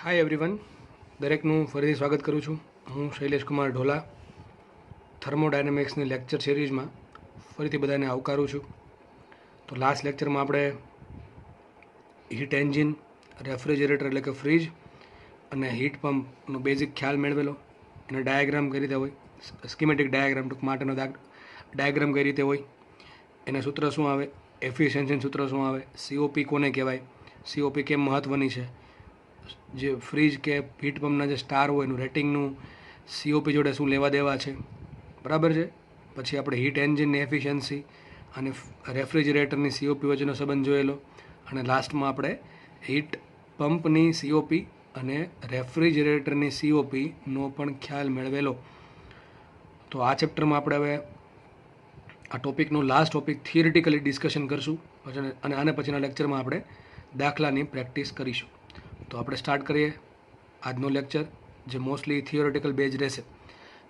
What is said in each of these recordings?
Hi everyone, દરેકનું ફરીથી સ્વાગત કરું છું. હું શૈલેષ કુમાર ઢોલા થર્મોડાયનેમિક્સની લેક્ચર સિરીઝમાં ફરીથી બધાને આવકારું છું. તો લાસ્ટ લેક્ચરમાં આપણે હીટ એન્જિન, રેફ્રિજરેટર એટલે કે ફ્રીજ અને હીટ પંપનો બેઝિક ખ્યાલ મેળવેલો. એનો ડાયાગ્રામ કઈ રીતે હોય, સ્કીમેટિક ડાયાગ્રામ ટૂંક માટેનો ડાયાગ્રામ કઈ રીતે હોય, એના સૂત્ર શું આવે, એફિશિયન્સીનું સૂત્ર શું આવે, સીઓપી કોને કહેવાય, સીઓપી કેમ મહત્ત્વની છે, જે ફ્રીજ કે હીટ પંપના જે સ્ટાર હોય એનું રેટિંગનું સીઓપી જોડે શું લેવા દેવા છે, બરાબર છે. પછી આપણે હીટ એન્જિનની એફિશિયન્સી અને રેફ્રિજરેટરની સીઓપી વચ્ચેનો સંબંધ જોયેલો. અને લાસ્ટમાં આપણે હીટ પંપની સીઓપી અને રેફ્રિજરેટરની સીઓપીનો પણ ખ્યાલ મેળવેલો. તો આ ચેપ્ટરમાં આપણે હવે આ ટોપિકનું લાસ્ટ ટોપિક થિયરિટિકલી ડિસ્કશન કરશું અને આને પછીના લેક્ચરમાં આપણે દાખલાની પ્રેક્ટિસ કરીશું. તો આપણે સ્ટાર્ટ કરીએ આજનો લેક્ચર, જે મોસ્ટલી થિયોરિટિકલ બેઝ રહેશે,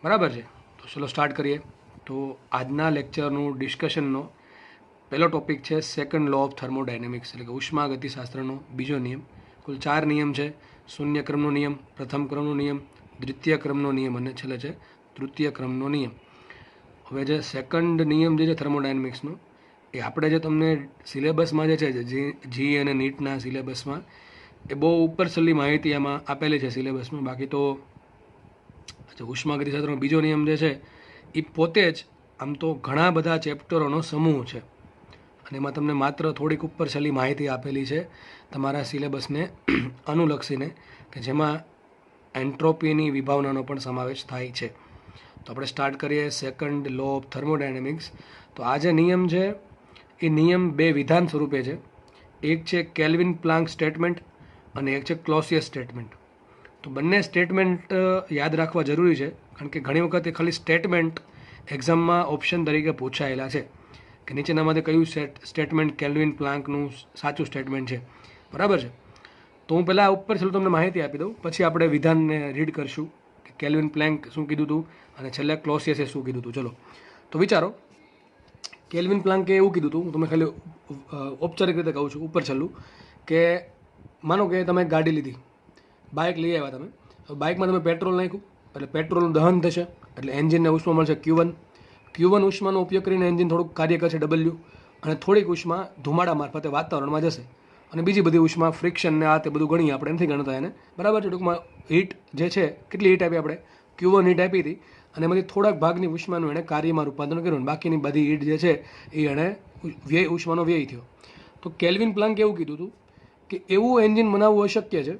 બરાબર છે. તો ચલો સ્ટાર્ટ કરીએ. તો આજના લેક્ચરનું ડિસ્કશનનો પહેલો ટોપિક છે સેકન્ડ લો ઓફ થર્મોડાયનેમિક્સ, એટલે કે ઉષ્માગતિશાસ્ત્રનો બીજો નિયમ. કુલ 4 નિયમ છે: શૂન્ય ક્રમનો નિયમ, પ્રથમ ક્રમનો નિયમ, દ્વિતીય ક્રમનો નિયમ અને છેલ્લે છે તૃતીય ક્રમનો નિયમ. હવે જે સેકન્ડ નિયમ જે છે થર્મોડાયનેમિક્સનો, એ આપણે જે તમને સિલેબસમાં જે છે જી અને નીટના સિલેબસમાં એ બહુ ઉપરછલ્લી માહિતી આમાં આપેલી છે સિલેબસમાં. બાકી તો ઉષ્માગતિશાસ્ત્રનો બીજો નિયમ જે છે એ પોતે જ આમ તો ઘણા બધા ચેપ્ટરોનો સમૂહ છે, અને એમાં તમને માત્ર થોડીક ઉપરછલ્લી માહિતી આપેલી છે તમારા સિલેબસને અનુલક્ષીને, કે જેમાં એન્ટ્રોપીની વિભાવનાનો પણ સમાવેશ થાય છે. તો આપણે સ્ટાર્ટ કરીએ સેકન્ડ લો ઓફ થર્મોડાયનેમિક્સ. તો આ જે નિયમ છે એ નિયમ બે વિધાન સ્વરૂપે છે. એક છે કેલ્વિન પ્લાન્ક સ્ટેટમેન્ટ અને એક છે ક્લોસિયસ સ્ટેટમેન્ટ. તો બંને સ્ટેટમેન્ટ યાદ રાખવા જરૂરી છે, કારણ કે ઘણી વખત એ ખાલી સ્ટેટમેન્ટ એક્ઝામમાં ઓપ્શન તરીકે પૂછાયેલા છે કે નીચેનામાંથી કયું સ્ટેટમેન્ટ કેલ્વિન પ્લાન્કનું સાચું સ્ટેટમેન્ટ છે, બરાબર છે. તો હું પહેલાં ઉપર છેલ્લું તમને માહિતી આપી દઉં, પછી આપણે વિધાનને રીડ કરશું કે કેલ્વિન પ્લાન્ક શું કીધું હતું અને છેલ્લે ક્લોસિયસે શું કીધું હતું. ચલો તો વિચારો, કેલ્વિન પ્લાન્કે એવું કીધું હતું, હું તમને ખાલી ઔપચારિક રીતે કહું છું ઉપર છેલ્લું, કે માનો કે તમે ગાડી લીધી, બાઇક લઈ આવ્યા તમે. બાઇકમાં તમે પેટ્રોલ નાખ્યું એટલે પેટ્રોલનું દહન થશે, એટલે એન્જિનને ઉષ્મા મળશે Q1 ઉષ્માનો ઉપયોગ કરીને એન્જિન થોડુંક કાર્ય કરશે W, અને થોડીક ઉષ્મા ધુમાડા મારફતે વાતાવરણમાં જશે, અને બીજી બધી ઉષ્મા ફ્રિક્શન ને આ તે બધું ગણીએ આપણે, નથી ગણતા એને, બરાબર છે. ટૂંકમાં હીટ જે છે, કેટલી હીટ આપી આપણે, Q1 હીટ આપી હતી, અને એમાંથી થોડાક ભાગની ઉષ્માનું એણે કાર્યમાં રૂપાંતરણ કર્યું, બાકીની બધી હીટ જે છે એ એણે ઉષ્માનો વ્યય થયો. તો કેલ્વિન પ્લાન્ક એવું કીધું હતું કે એવું એન્જિન બનાવવું અશક્ય છે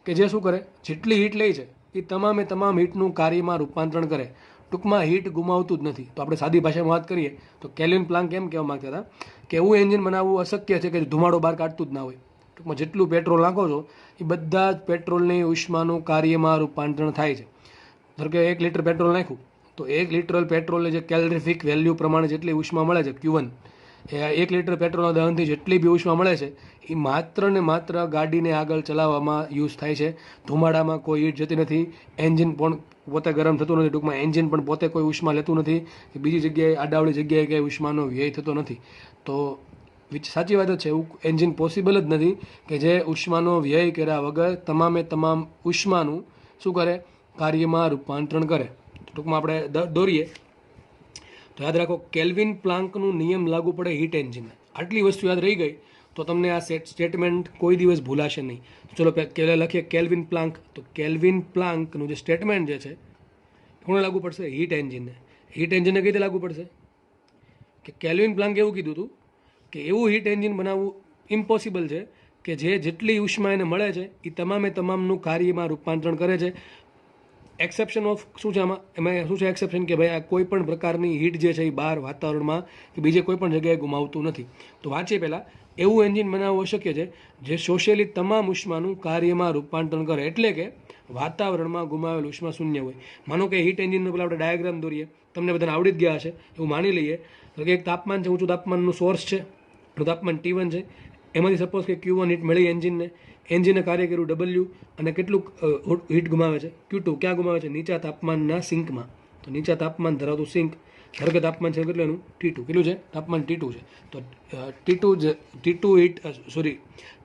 કે જે શું કરે, જેટલી હીટ લે છે એ તમામે તમામ હીટનું કાર્યમાં રૂપાંતરણ કરે, ટૂંકમાં હીટ ગુમાવતું જ નથી. તો આપણે સાદી ભાષામાં વાત કરીએ તો કેલ્વિન પ્લાન્ક એમ કહેવા માગતા હતા કે એવું એન્જિન બનાવવું અશક્ય છે કે ધુમાડો બહાર કાઢતું જ ના હોય. ટૂંકમાં જેટલું પેટ્રોલ નાખો છો એ બધા જ પેટ્રોલની ઉષ્માનું કાર્યમાં રૂપાંતરણ થાય છે. ધારો કે 1 લિટર પેટ્રોલ નાખ્યું તો 1 લિટર પેટ્રોલને જે કેલરીફિક વેલ્યુ પ્રમાણે જેટલી ઉષ્મા મળે છે Q1, એ 1 લિટર પેટ્રોલના દહનથી જેટલી બી ઉષ્મા મળે છે એ માત્ર ને માત્ર ગાડીને આગળ ચલાવવામાં યુઝ થાય છે. ધુમાડામાં કોઈ હીટ જતી નથી, એન્જિન પણ પોતે ગરમ થતું નથી, ટૂંકમાં એન્જિન પણ પોતે કોઈ ઉષ્મા લેતું નથી, કે બીજી જગ્યાએ આડાવડી જગ્યાએ કંઈ ઉષ્માનો વ્યય થતો નથી. તો સાચી વાત જ છે, એવું એન્જિન પોસિબલ જ નથી કે જે ઉષ્માનો વ્યય કર્યા વગર તમામે તમામ ઉષ્માનું શું કરે, કાર્યમાં રૂપાંતરણ કરે. ટૂંકમાં આપણે દોરીએ તો યાદ રાખો, કેલ્વિન પ્લાન્કનું નિયમ લાગુ પડે હીટ એન્જિનને. આટલી વસ્તુ યાદ રહી ગઈ તો તમને આ સ્ટેટમેન્ટ કોઈ દિવસ ભૂલાશે નહીં. ચલો પહેલાં લખીએ કેલ્વિન પ્લાન્ક. તો કેલ્વિન પ્લાન્કનું જે સ્ટેટમેન્ટ જે છે કોને લાગુ પડશે, હીટ એન્જિનને. હીટ એન્જિનને કઈ રીતે લાગુ પડશે, કે કેલ્વિન પ્લાન્ક એવું કીધું હતું કે એવું હીટ એન્જિન બનાવવું ઇમ્પોસિબલ છે કે જે જેટલી ઉષ્મા એને મળે છે એ તમામે તમામનું કાર્યમાં રૂપાંતરણ કરે છે. એક્સેપ્શન ઓફ શું છે આમાં, એમાં શું છે એક્સેપ્શન, કે ભાઈ આ કોઈ પણ પ્રકારની હીટ જે છે એ બહાર વાતાવરણમાં કે બીજે કોઈ પણ જગ્યાએ ગુમાવતું નથી. તો વાંચીએ પહેલાં, એવું એન્જિન બનાવવું અશક્ય છે જે શોષેલી તમામ ઉષ્માનું કાર્યમાં રૂપાંતરણ કરે, એટલે કે વાતાવરણમાં ગુમાવેલ ઉષ્મા શૂન્ય હોય. માનો કે હીટ એન્જિનનો પેલા આપણે ડાયાગ્રામ દોરીએ, તમને બધાને આવડી જ ગયા હશે એવું માની લઈએ. તો કે એક તાપમાન છે, ઊંચું તાપમાનનું સોર્સ છે, તાપમાન T1 છે, એમાંથી સપોઝ કે Q1 હીટ મળી એન્જિને કાર્ય કર્યું W, અને કેટલું હીટ ગુમાવે છે Q2. ક્યાં ગુમાવે છે, નીચા તાપમાનના સિંકમાં. તો નીચા તાપમાન ધરાવતું સિંક, ધારો કે તાપમાન છે કેટલું એનું T2, કેટલું છે તાપમાન T2 છે, તો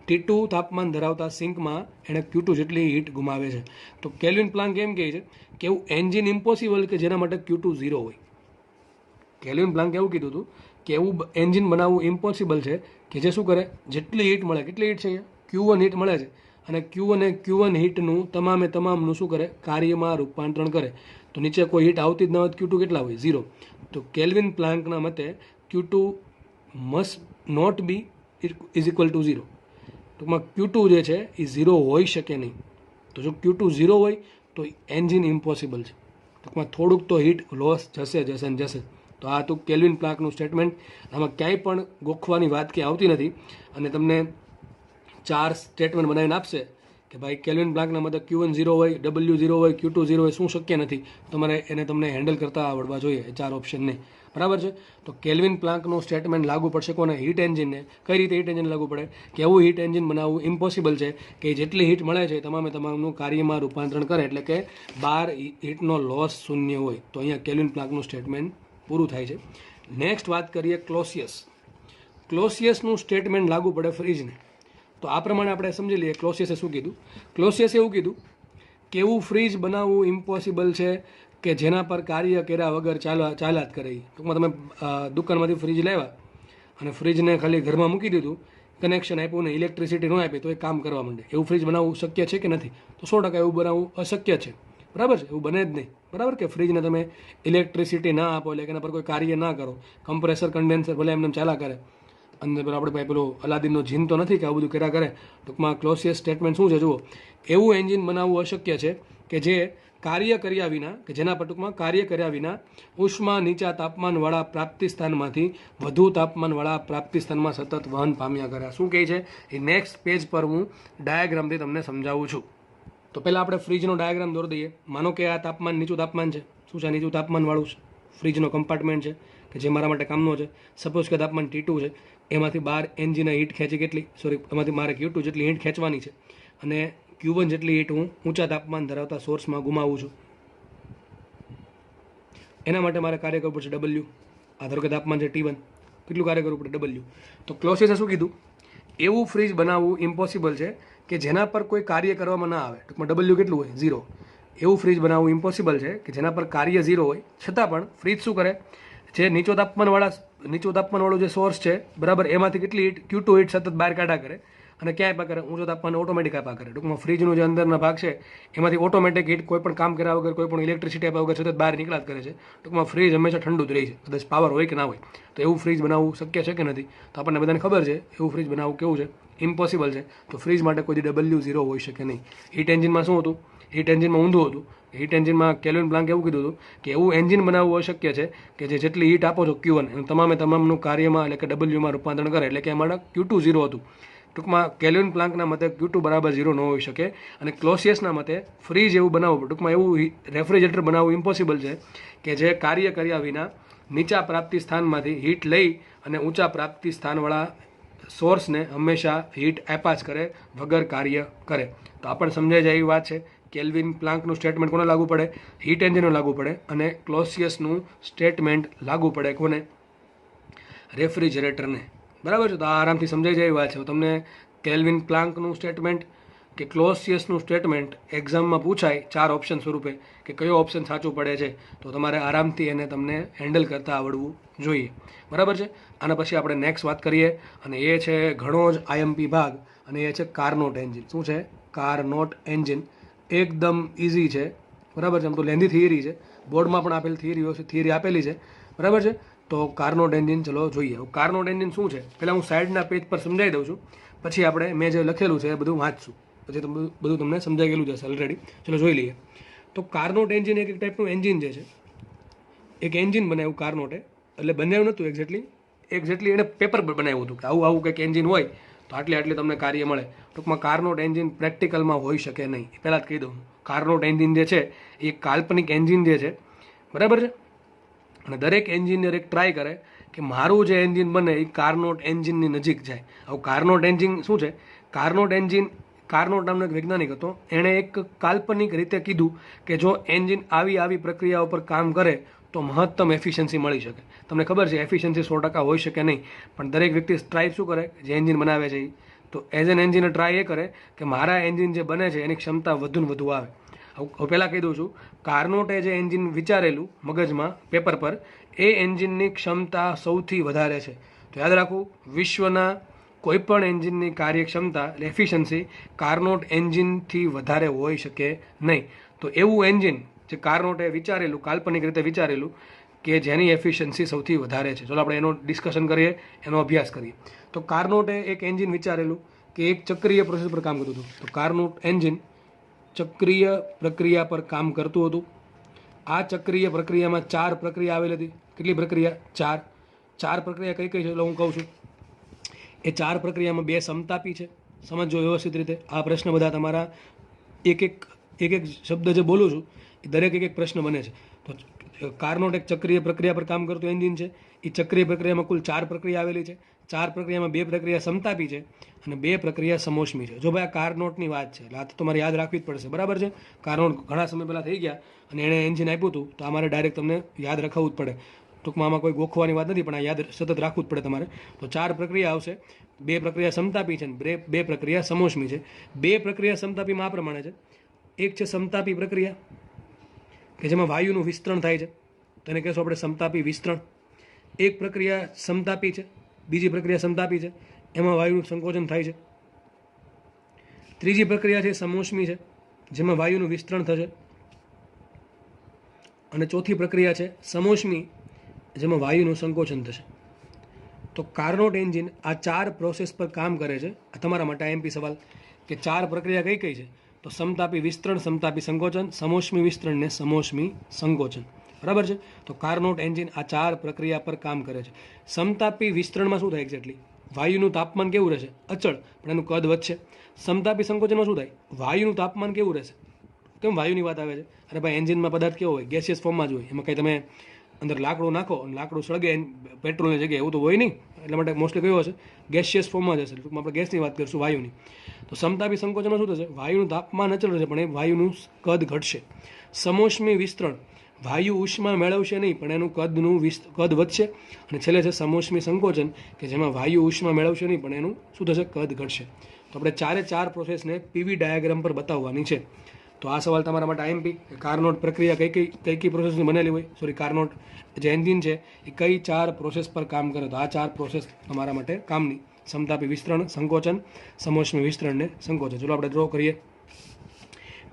T2 તાપમાન ધરાવતા સિંકમાં એણે Q2 જેટલી હીટ ગુમાવે છે. તો કેલ્વિન પ્લાન્ક એમ કહે છે કે એવું એન્જિન ઇમ્પોસિબલ કે જેના માટે Q2 0 હોય. કેલ્વિન પ્લાન્ક એવું કીધું હતું કે એવું એન્જિન બનાવવું ઇમ્પોસિબલ છે કે જે શું કરે, જેટલી હીટ મળે, કેટલી હીટ છે અહીંયા Q1 હીટ મળે છે, અને Q1 હીટનું તમામનું શું કરે, કાર્યમાં રૂપાંતરણ કરે. તો નીચે કોઈ હીટ આવતી જ ન હોય તો Q2 કેટલા હોય, 0. તો કેલ્વિન પ્લાન્કના મતે Q2 must not be is equal to 0. ટૂંકમાં Q2 જે છે એ 0 હોઈ શકે નહીં. તો જો Q2 0 હોય તો એન્જિન ઇમ્પોસિબલ છે. ટૂંકમાં થોડુંક તો હીટ લોસ જશે. તો આ તો કેલ્વિન પ્લાન્કનું સ્ટેટમેન્ટ. આમાં ક્યાંય પણ ગોખવાની વાત કે આવતી નથી, અને તમને 4 સ્ટેટમેન્ટ બનાવીને આપશે કે ભાઈ કેલ્વિન પ્લાન્કના મતે Q1 0 હોય, W 0 હોય, Q2 0 હોય, શું શક્ય નથી. તમારે તમને હેન્ડલ કરતા આવડવા જોઈએ એ 4 ઓપ્શનને. બરાબર છે. તો કેલ્વિન પ્લાન્કનું સ્ટેટમેન્ટ લાગુ પડશે કોને, હીટ એન્જિનને. કઈ રીતે હીટ એન્જિન લાગુ પડે કે એવું હીટ એન્જિન બનાવવું ઇમ્પોસિબલ છે કે જેટલી હીટ મળે છે તમામનું કાર્યમાં રૂપાંતરણ કરે, એટલે કે 12 હીટનો લોસ શૂન્ય હોય. તો અહીંયા કેલ્વિન પ્લાન્કનું સ્ટેટમેન્ટ પૂરું થાય છે. નેક્સ્ટ વાત કરીએ ક્લોસિયસનું સ્ટેટમેન્ટ લાગુ પડે ફ્રીજને. તો આ પ્રમાણે આપણે સમજી લઈએ ક્લોસિયસે શું કીધું. ક્લોસિયસે એવું કીધું કે એવું ફ્રીજ બનાવવું ઇમ્પોસિબલ છે કે જેના પર કાર્ય કર્યા વગર ચાલ્યા જ કરે. ટૂંકમાં તમે દુકાનમાંથી ફ્રીજ લેવા અને ફ્રીજને ખાલી ઘરમાં મૂકી દીધું, કનેક્શન આપ્યું ને ઇલેક્ટ્રિસિટી ન આપી તો એ કામ કરવા માંડે. એવું ફ્રીજ બનાવવું શક્ય છે કે નથી? તો 100% એવું બનાવવું અશક્ય છે. બરાબર છે, એવું બને જ નહીં. બરાબર કે ફ્રીજને તમે ઇલેક્ટ્રિસિટી ના આપો, એટલે કે એના પર કોઈ કાર્ય ના કરો, કમ્પ્રેસર કન્ડેન્સર ભલે એમને ચાલા કરે, અને આપણે ભાઈ પેલો અલાદીનનો જીન તો નથી કે આવું બધું કર્યા કરે. ટૂંકમાં ક્લોસિયસ સ્ટેટમેન્ટ શું છે જુઓ, એવું એન્જિન બનાવવું અશક્ય છે કે જે કાર્ય કર્યા વિના, કે જેના પર ટૂંકમાં કાર્ય કર્યા વિના ઉષ્મા નીચા તાપમાનવાળા પ્રાપ્તિ સ્થાનમાંથી વધુ તાપમાનવાળા પ્રાપ્તિ સ્થાનમાં સતત વહન પામ્યા કરે. શું કહે છે એ નેક્સ્ટ પેજ પર હું ડાયાગ્રામથી તમને સમજાવું છું. તો પહેલાં આપણે ફ્રીજનો ડાયાગ્રામ દોરી દઈએ. માનો કે આ તાપમાન નીચું તાપમાન છે. શું છે? નીચું તાપમાનવાળું ફ્રીજનો કમ્પાર્ટમેન્ટ છે કે જે મારા માટે કામનો છે. સપોઝ કે તાપમાન T2 છે, એમાંથી 12 એન્જિને હીટ ખેંચી કેટલી, એમાંથી મારે Q2 જેટલી હીટ ખેંચવાની છે, અને Q1 જેટલી હીટ હું ઊંચા તાપમાન ધરાવતા સોર્સમાં ગુમાવું છું. એના માટે મારે કાર્ય કરવું પડશે W. આ ધારો કે તાપમાન છે T1, કેટલું કાર્ય કરવું પડે, W. તો ક્લોસિયસે શું કીધું, એવું ફ્રીજ બનાવવું ઇમ્પોસિબલ છે કે જેના પર કોઈ કાર્ય કરવામાં ના આવે. ટૂંકમાં W કેટલું હોય, 0. એવું ફ્રીજ બનાવવું ઇમ્પોસિબલ છે કે જેના પર કાર્ય 0 હોય, છતાં પણ ફ્રીજ શું કરે, જે નીચું તાપમાનવાળું જે સોર્સ છે, બરાબર, એમાંથી કેટલી હીટ, Q2 હીટ સતત બહાર કાઢા કરે, અને ક્યાં આપ્યા કરે, ઊંચો તાપમાન ઓટોમેટિક આપ્યા કરે. ટૂંકમાં ફ્રીજનું જે અંદરના ભાગ છે એમાંથી ઓટોમેટિક હીટ કોઈ પણ કામ કર્યા વગર, કોઈ પણ ઇલેક્ટ્રિસિટી આપ્યા વગર સતત બહાર નીકળ્યા જ કરે છે. ટૂંકમાં ફ્રીજ હંમેશા ઠંડુ જ રહે છે, કદાચ પાવર હોય કે ના હોય. તો એવું ફ્રીજ બનાવવું શક્ય છે કે નથી? તો આપણને બધાને ખબર છે એવું ફ્રીજ બનાવવું કેવું છે, ઇમ્પોસિબલ છે. તો ફ્રીજ માટે કોઈ W 0 હોઈ શકે નહીં. હીટ એન્જિનમાં શું હતું, હીટ એન્જિનમાં ઊંધું હતું. હીટ એન્જિનમાં કેલ્વિન પ્લાન્ક એવું કીધું હતું કે એવું એન્જિન બનાવવું અશક્ય છે કે જે જેટલી હીટ આપો છો Q1 એનું તમામનું કાર્યમાં, એટલે કે Wમાં રૂપાંતરણ કરે, એટલે કે એમાં Q2 0 હતું. ટૂંકમાં કેલ્વિન પ્લાન્કના મતે Q2 બરાબર 0 ન હોઈ શકે. અને ક્લોસિયસના મતે ફ્રીજ એવું બનાવવું, ટૂંકમાં એવું રેફ્રિજરેટર બનાવવું ઇમ્પોસિબલ છે કે જે કાર્ય કર્યા વિના નીચા પ્રાપ્તિ સ્થાનમાંથી હીટ લઈ અને ઊંચા પ્રાપ્તિ સ્થાનવાળા સોર્સને હંમેશા હીટ આપ્યા જ કરે વગર કાર્ય કરે. તો આપણને સમજાઈ જાય એવી વાત છે. કેલ્વિન પ્લાન્કનું સ્ટેટમેન્ટ કોને લાગુ પડે, હીટ એન્જિનને લાગુ પડે, અને ક્લોસિયસનું સ્ટેટમેન્ટ લાગુ પડે કોને, રેફ્રિજરેટરને. બરાબર છે. તો આ આરામથી સમજાઈ જાય એવી વાત છે. તમને કેલ્વિન પ્લાન્કનું સ્ટેટમેન્ટ કે ક્લોસિયસનું સ્ટેટમેન્ટ એક્ઝામમાં પૂછાય 4 ઓપ્શન સ્વરૂપે કે કયો ઓપ્શન સાચું પડે છે, તો તમારે આરામથી એને તમને હેન્ડલ કરતા આવડવું જોઈએ. બરાબર છે. આના પછી આપણે નેક્સ્ટ વાત કરીએ, અને એ છે ઘણો જ IMP ભાગ, અને એ છે કાર્નોટ એન્જિન. શું છે? Carnot engine. એકદમ ઇઝી છે. બરાબર છે. આમ તો લેન્ધી થિયરી છે, બોર્ડમાં પણ થિયરી આપેલી છે. બરાબર છે. તો કાર્નોટ એન્જિન ચલો જોઈએ. કાર્નોટ એન્જિન શું છે પહેલાં હું સાઈડના પેજ પર સમજાવી દઉં છું, પછી આપણે મેં જે લખેલું છે એ બધું વાંચશું, પછી બધું તમને સમજાઈ ગયેલું છે ઓલરેડી. ચલો જોઈ લઈએ. તો કાર્નોટ એન્જિન એક ટાઈપનું એન્જિન જે છે, એક એન્જિન બનાવ્યું કાર્નોટે. એટલે બનાવ્યું નહોતું એક્ઝેક્ટલી એણે પેપર પર બનાવ્યું હતું કે આવું કંઈક એન્જિન હોય તો આટલી તમને કાર્ય મળે. ટૂંકમાં કાર્નોટ એન્જિન પ્રેક્ટિકલમાં હોઈ શકે નહીં, પહેલાં જ કહી દઉં. કાર્નોટ એન્જિન જે છે એ કાલ્પનિક એન્જિન જે છે, બરાબર છે. અને દરેક એન્જિનિયર એક ટ્રાય કરે કે મારું જે એન્જિન બને એ કાર્નોટ એન્જિનની નજીક જાય. હવે કાર્નોટ એન્જિન શું છે? કાર્નોટ નામનો એક વૈજ્ઞાનિક હતો, એણે એક કાલ્પનિક રીતે કીધું કે જો એન્જિન આવી પ્રક્રિયાઓ પર કામ કરે તો મહત્તમ એફિશિયન્સી મળી શકે. તમને ખબર છે એફિશિયન્સી 100% હોઈ શકે નહીં, પણ દરેક વ્યક્તિ ટ્રાય શું કરે, જે એન્જિન બનાવે છે તો એઝ એન એન્જિનિયર ટ્રાય એ કરે કે મારા એન્જિન જે બને છે એની ક્ષમતા વધુ ને વધુ આવે. હું પહેલાં કહી દઉં છું, કાર્નોટે જે એન્જિન વિચારેલું મગજમાં પેપર પર, એ એન્જિનની ક્ષમતા સૌથી વધારે છે. તો યાદ રાખવું, વિશ્વના કોઈપણ એન્જિનની કાર્યક્ષમતા એટલે એફિશિયન્સી કાર્નોટ એન્જિનથી વધારે હોઈ શકે નહીં. તો એવું એન્જિન જે કાર્નોટે વિચારેલું, કાલ્પનિક રીતે વિચારેલું, કે જેની એફિશિયન્સી સૌથી વધારે છે. ચાલો આપણે એનો ડિસ્કશન કરીએ, એનો અભ્યાસ કરીએ. તો કાર્નોટે એક એન્જિન વિચારેલું કે એક ચક્રીય પ્રોસેસ પર કામ કરતું હતું. તો કાર્નોટ એન્જિન ચક્રીય પ્રક્રિયા પર કામ કરતું હતું. આ ચક્રીય પ્રક્રિયામાં 4 પ્રક્રિયા આવેલી હતી. કેટલી પ્રક્રિયા? 4 પ્રક્રિયા કઈ કઈ છે એટલે હું કહું છું. એ 4 પ્રક્રિયામાં 2 સમતાપી છે. સમજો વ્યવસ્થિત રીતે. આ પ્રશ્ન બધા તમારા એક એક શબ્દ જે બોલું છું એ દરેક એક પ્રશ્ન બને છે. તો કાર્નોટ એક ચક્રીય પ્રક્રિયા પર કામ કરતું એન્જિન છે. એ ચક્રીય પ્રક્રિયામાં કુલ 4 પ્રક્રિયા આવેલી છે. 4 પ્રક્રિયામાં 2 પ્રક્રિયા સમતાપી છે અને 2 પ્રક્રિયા સમોષ્મી છે. જો ભાઈ આ કાર્નોટની વાત છે એટલે આ તો તમારે યાદ રાખવી જ પડશે, બરાબર છે. કાર્નોટ ઘણા સમય પહેલાં થઈ ગયા અને એણે એન્જિન આપ્યું હતું, તો અમારે ડાયરેક્ટ તમને યાદ રખાવવું જ પડે. ટૂંકમાં આમાં કોઈ ગોખવાની વાત નથી, પણ આ યાદ સતત રાખવું જ પડે તમારે. તો 4 પ્રક્રિયા આવશે. 2 પ્રક્રિયા સમતાપી છે અને 2 પ્રક્રિયા સમોષ્મી છે. 2 પ્રક્રિયા સમતાપીમાં આ પ્રમાણે છે. એક છે સમતાપી પ્રક્રિયા કે જેમાં વાયુનું વિસ્તરણ થાય છે, તેને કહેશું આપણે સમતાપી વિસ્તરણ. એક પ્રક્રિયા સમતાપી છે, બીજી પ્રક્રિયા સમતાપી છે, એમાં વાયુનું સંકોચન થાય છે. ત્રીજી પ્રક્રિયા છે સમોષ્મી છે, જેમાં વાયુનું વિસ્તરણ થશે. અને ચોથી પ્રક્રિયા છે સમોષ્મી, જેમાં વાયુનું સંકોચન થશે. તો કાર્નોટ એન્જિન આ 4 પ્રોસેસ પર કામ કરે છે. આ તમારા માટે આઈએમપી સવાલ કે 4 પ્રક્રિયા કઈ કઈ છે? તો સમતાપી વિસ્તરણ, સમતાપી સંકોચન, સમોષ્મી વિસ્તરણ ને સમોષ્મી સંકોચન. બરાબર છે. તો કાર્નોટ એન્જિન આ 4 પ્રક્રિયા પર કામ કરે છે. સમતાપી વિસ્તરણમાં શું થાય એક્ઝેક્ટલી? વાયુનું તાપમાન કેવું રહેશે? અચળ, પણ એનું કદ વધશે. સમતાપી સંકોચનમાં શું થાય? વાયુનું તાપમાન કેવું રહેશે? કેમ વાયુની વાત આવે છે? અરે ભાઈ, એન્જિનમાં પદાર્થ કેવો હોય? ગેસિયસ ફોર્મમાં જ હોય. એમાં કંઈ તમે અંદર લાકડું નાખો અને લાકડું સળગે પેટ્રોલની જગ્યાએ, એવું તો હોય નહીં. એટલા માટે મોસ્ટલી કયો હશે? ગેસિયસ ફોર્મમાં જ હશે. ટૂંકમાં આપણે ગેસની વાત કરીશું, વાયુની. તો સમતાપી સંકોચનમાં શું થશે? વાયુનું તાપમાન અચળ રહેશે, પણ એ વાયુનું કદ ઘટશે. સમોષ્મી વિસ્તરણ, વાયુ ઉષ્મા મેળવશે નહીં, પણ એનું કદ વધશે. અને છેલ્લે છે સમોષ્મી સંકોચન કે જેમાં વાયુ ઉષ્મા મેળવશે નહીં, પણ એનું શું થશે? કદ ઘટશે. તો આપણે 4 પ્રોસેસને પીવી ડાયાગ્રામ પર બતાવવાની છે. તો આ સવાલ તમારા માટે આઈએમપી. કાર્નોટ પ્રક્રિયા કઈ પ્રોસેસની બનેલી હોય? સોરી, કાર્નોટ જે એન્જિન છે એ કઈ 4 પ્રોસેસ પર કામ કરે? તો આ 4 પ્રોસેસ તમારા માટે કામની. સમતાપી વિસ્તરણ, સંકોચન, સમોષ્મી વિસ્તરણ ને સંકોચન. ચલો આપણે ડ્રો કરીએ.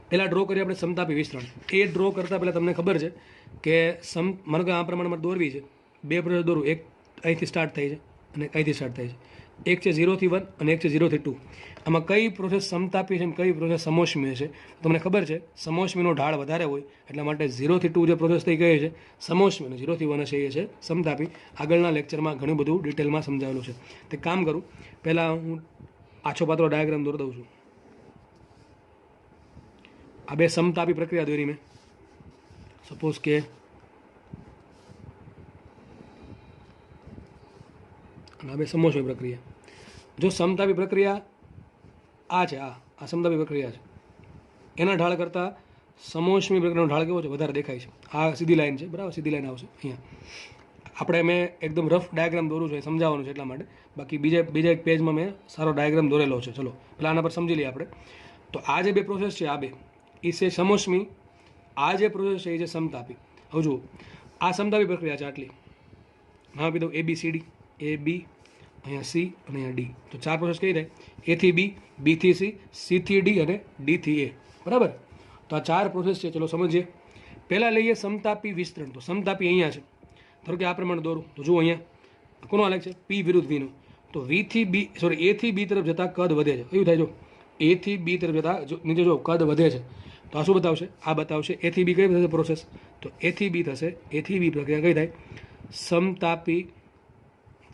પહેલાં ડ્રો કરીએ આપણે સમતાપી વિસ્તરણ. એ ડ્રો કરતાં પહેલાં તમને ખબર છે કે માનો કે આ પ્રમાણે દોરવી છે. 2 પ્રોસેસ દોરું. એક અહીંથી સ્ટાર્ટ થાય છે અને અહીંથી સ્ટાર્ટ થાય છે. એક છે 0 થી 1 અને એક છે 0 થી 2. આમાં કઈ પ્રોસેસ સમતાપી છે અને કઈ પ્રોસેસ સમોષ્મી છે? તમને ખબર છે સમોષ્મીનો ઢાળ વધારે હોય, એટલા માટે 0 થી 2 જે પ્રોસેસ થઈ ગઈ છે સમોષ્મી અને 0 થી 1 છે એ છે સમતાપી. આગળના લેક્ચરમાં ઘણું બધું ડિટેલમાં સમજાવેલું છે. તે કામ કરું, પહેલાં હું આછો પાતળો ડાયાગ્રામ દોરી દઉં છું. આ 2 સમતાપી પ્રક્રિયા દોરી મેં. સપોઝ કે આ 2 સમોષ્મી પ્રક્રિયા. જો સમતાપી પ્રક્રિયા આ છે, આ સમતાપી પ્રક્રિયા છે, એના ઢાળ કરતાં સમોષ્મી પ્રક્રિયાનો ઢાળ કેવો છે? વધારે દેખાય છે. આ સીધી લાઈન છે, બરાબર? સીધી લાઈન આવશે અહીંયા. આપણે મેં એકદમ રફ ડાયાગ્રામ દોરું છું, એ સમજાવવાનું છે એટલા માટે. બાકી બીજા એક પેજમાં મેં સારો ડાયાગ્રામ દોરેલો છે. ચલો પહેલાં આના પર સમજી લઈએ આપણે. તો આ જે 2 પ્રોસેસ છે, આ 2 એ છે સમોષ્મી. આ જે પ્રોસેસ છે એ છે સમતાપી. હવે જુઓ, આ સમતાપી પ્રક્રિયા છે આટલી. હા આપી દઉં ABCD, AB, અહીંયા C અને અહીંયા D. તો 4 પ્રોસેસ કઈ થાય? A થી B, B થી C, C થી D અને D થી A. બરાબર? તો આ 4 પ્રોસેસ છે. ચલો સમજીએ. પહેલાં લઈએ સમતાપી વિસ્તરણ. તો સમતાપી અહીંયા છે. ધારો કે આ પ્રમાણે દોરું તો જુઓ અહીંયા કોનો આલેખ છે? P વિરુદ્ધ V નો. તો A થી B તરફ જતાં કદ વધે છે. કયું થાય? જો A થી B તરફ જતાં નીચે જો કદ વધે છે, તો આ શું બતાવશે? આ બતાવશે A થી B કઈ થશે પ્રોસેસ? તો A થી B થશે. A થી B પ્રક્રિયા કઈ થાય? સમતાપી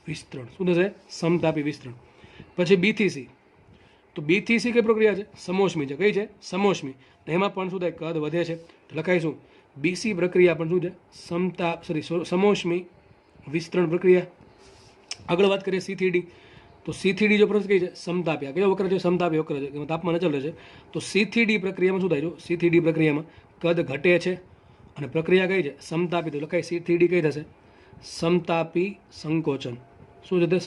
વિસ્તરણ. શું થશે? સમતાપી વિસ્તરણ. પછી B થી C. તો B થી C કઈ પ્રક્રિયા છે? સમોષ્મી છે. કઈ છે? સમોષ્મી. એમાં પણ શું થાય? કદ વધે છે. તો લખાઈશું BC પ્રક્રિયા પણ શું છે? સમોષ્મી વિસ્તરણ પ્રક્રિયા. આગળ વાત કરીએ C થી D. તો C થી D જો પ્રોસેસ કઈ છે? સમતાપી. કયો વક્ર છે? સમતાપી વક્ર છે. એમાં તાપમાન અચળ રહે છે. તો C થી D પ્રક્રિયામાં શું થાય? જો C થી D પ્રક્રિયામાં કદ ઘટે છે અને પ્રક્રિયા કઈ છે? સમતાપી. તો લખાય C3D કઈ થશે? સમતાપી સંકોચન. શું છે તે?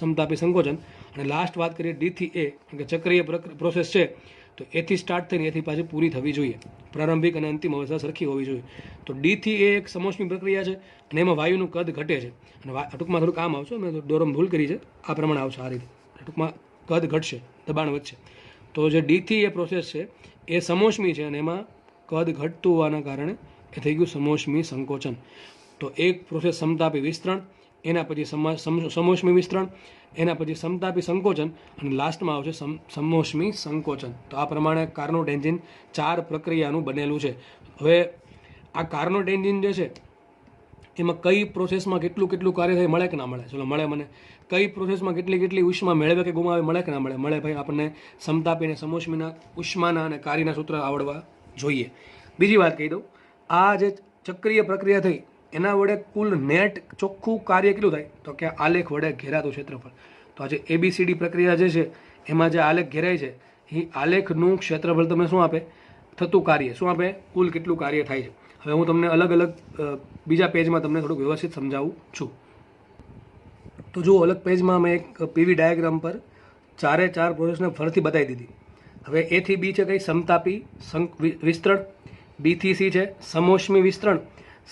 સમતાપી સંકોચન. અને લાસ્ટ વાત કરીએ D થી A, કે ચક્રીય પ્રોસેસ છે તો એથી સ્ટાર્ટ થઈને એથી પાછી પૂરી થવી જોઈએ. પ્રારંભિક અને અંતિમ અવસ્થા સરખી હોવી જોઈએ. તો D થી A એક સમોષ્મી પ્રક્રિયા છે અને એમાં વાયુનું કદ ઘટે છે. અને ટૂંકમાં થોડું કામ આવશે, મેં દોરમ ભૂલ કરી છે, આ પ્રમાણે આવશે આ રીતે. ટૂંકમાં કદ ઘટશે, દબાણ વધશે. તો જે D થી A પ્રોસેસ છે એ સમોષ્મી છે અને એમાં કદ ઘટતું હોવાના કારણે એ થઈ ગયું સમોષ્મી સંકોચન. તો એક પ્રોસેસ સમતાપી વિસ્તરણ, એના પછી સમોષ્મી વિસ્તરણ, એના પછી સમતાપી સંકોચન અને લાસ્ટમાં આવશે સમોષ્મી સંકોચન. તો આ પ્રમાણે કાર્નોટ એન્જિન 4 પ્રક્રિયાનું બનેલું છે. હવે આ કાર્નોટ એન્જિન જે છે એમાં કઈ પ્રોસેસમાં કેટલું કેટલું કાર્ય થાય મળે કે ના મળે? ચલો મળે. મને કઈ પ્રોસેસમાં કેટલી ઉષ્મા મેળવે કે ગુમાવે મળે કે ના મળે? મળે ભાઈ. આપણને સમતાપી અને સમોષ્મીના ઉષ્માના અને કાર્યના સૂત્ર આવડવા જોઈએ. બીજી વાત કહી દઉં, આ જે ચક્રીય પ્રક્રિયા થઈ એના વડે કુલ નેટ ચોખ્ખું કાર્ય કેટલું થાય? તો કે આલેખ વડે ઘેરાતું ક્ષેત્રફળ. તો આ જે ABCD પ્રક્રિયા જે છે એમાં જે આલેખ ઘેરાય છે એ આલેખનું ક્ષેત્રફળ તમને શું આપે? થતું કાર્ય શું આપે? કુલ કેટલું કાર્ય થાય છે. હવે હું તમને અલગ અલગ બીજા પેજમાં તમને થોડુંક વ્યવસ્થિત સમજાવું છું. તો જુઓ, અલગ પેજમાં મેં એક PV ડાયાગ્રામ પર 4 પ્રોસેસને ફરીથી બતાવી દીધી. હવે A થી B છે કઈ? સમતાપી વિસ્તરણ. B થી C છે સમોષ્મી વિસ્તરણ.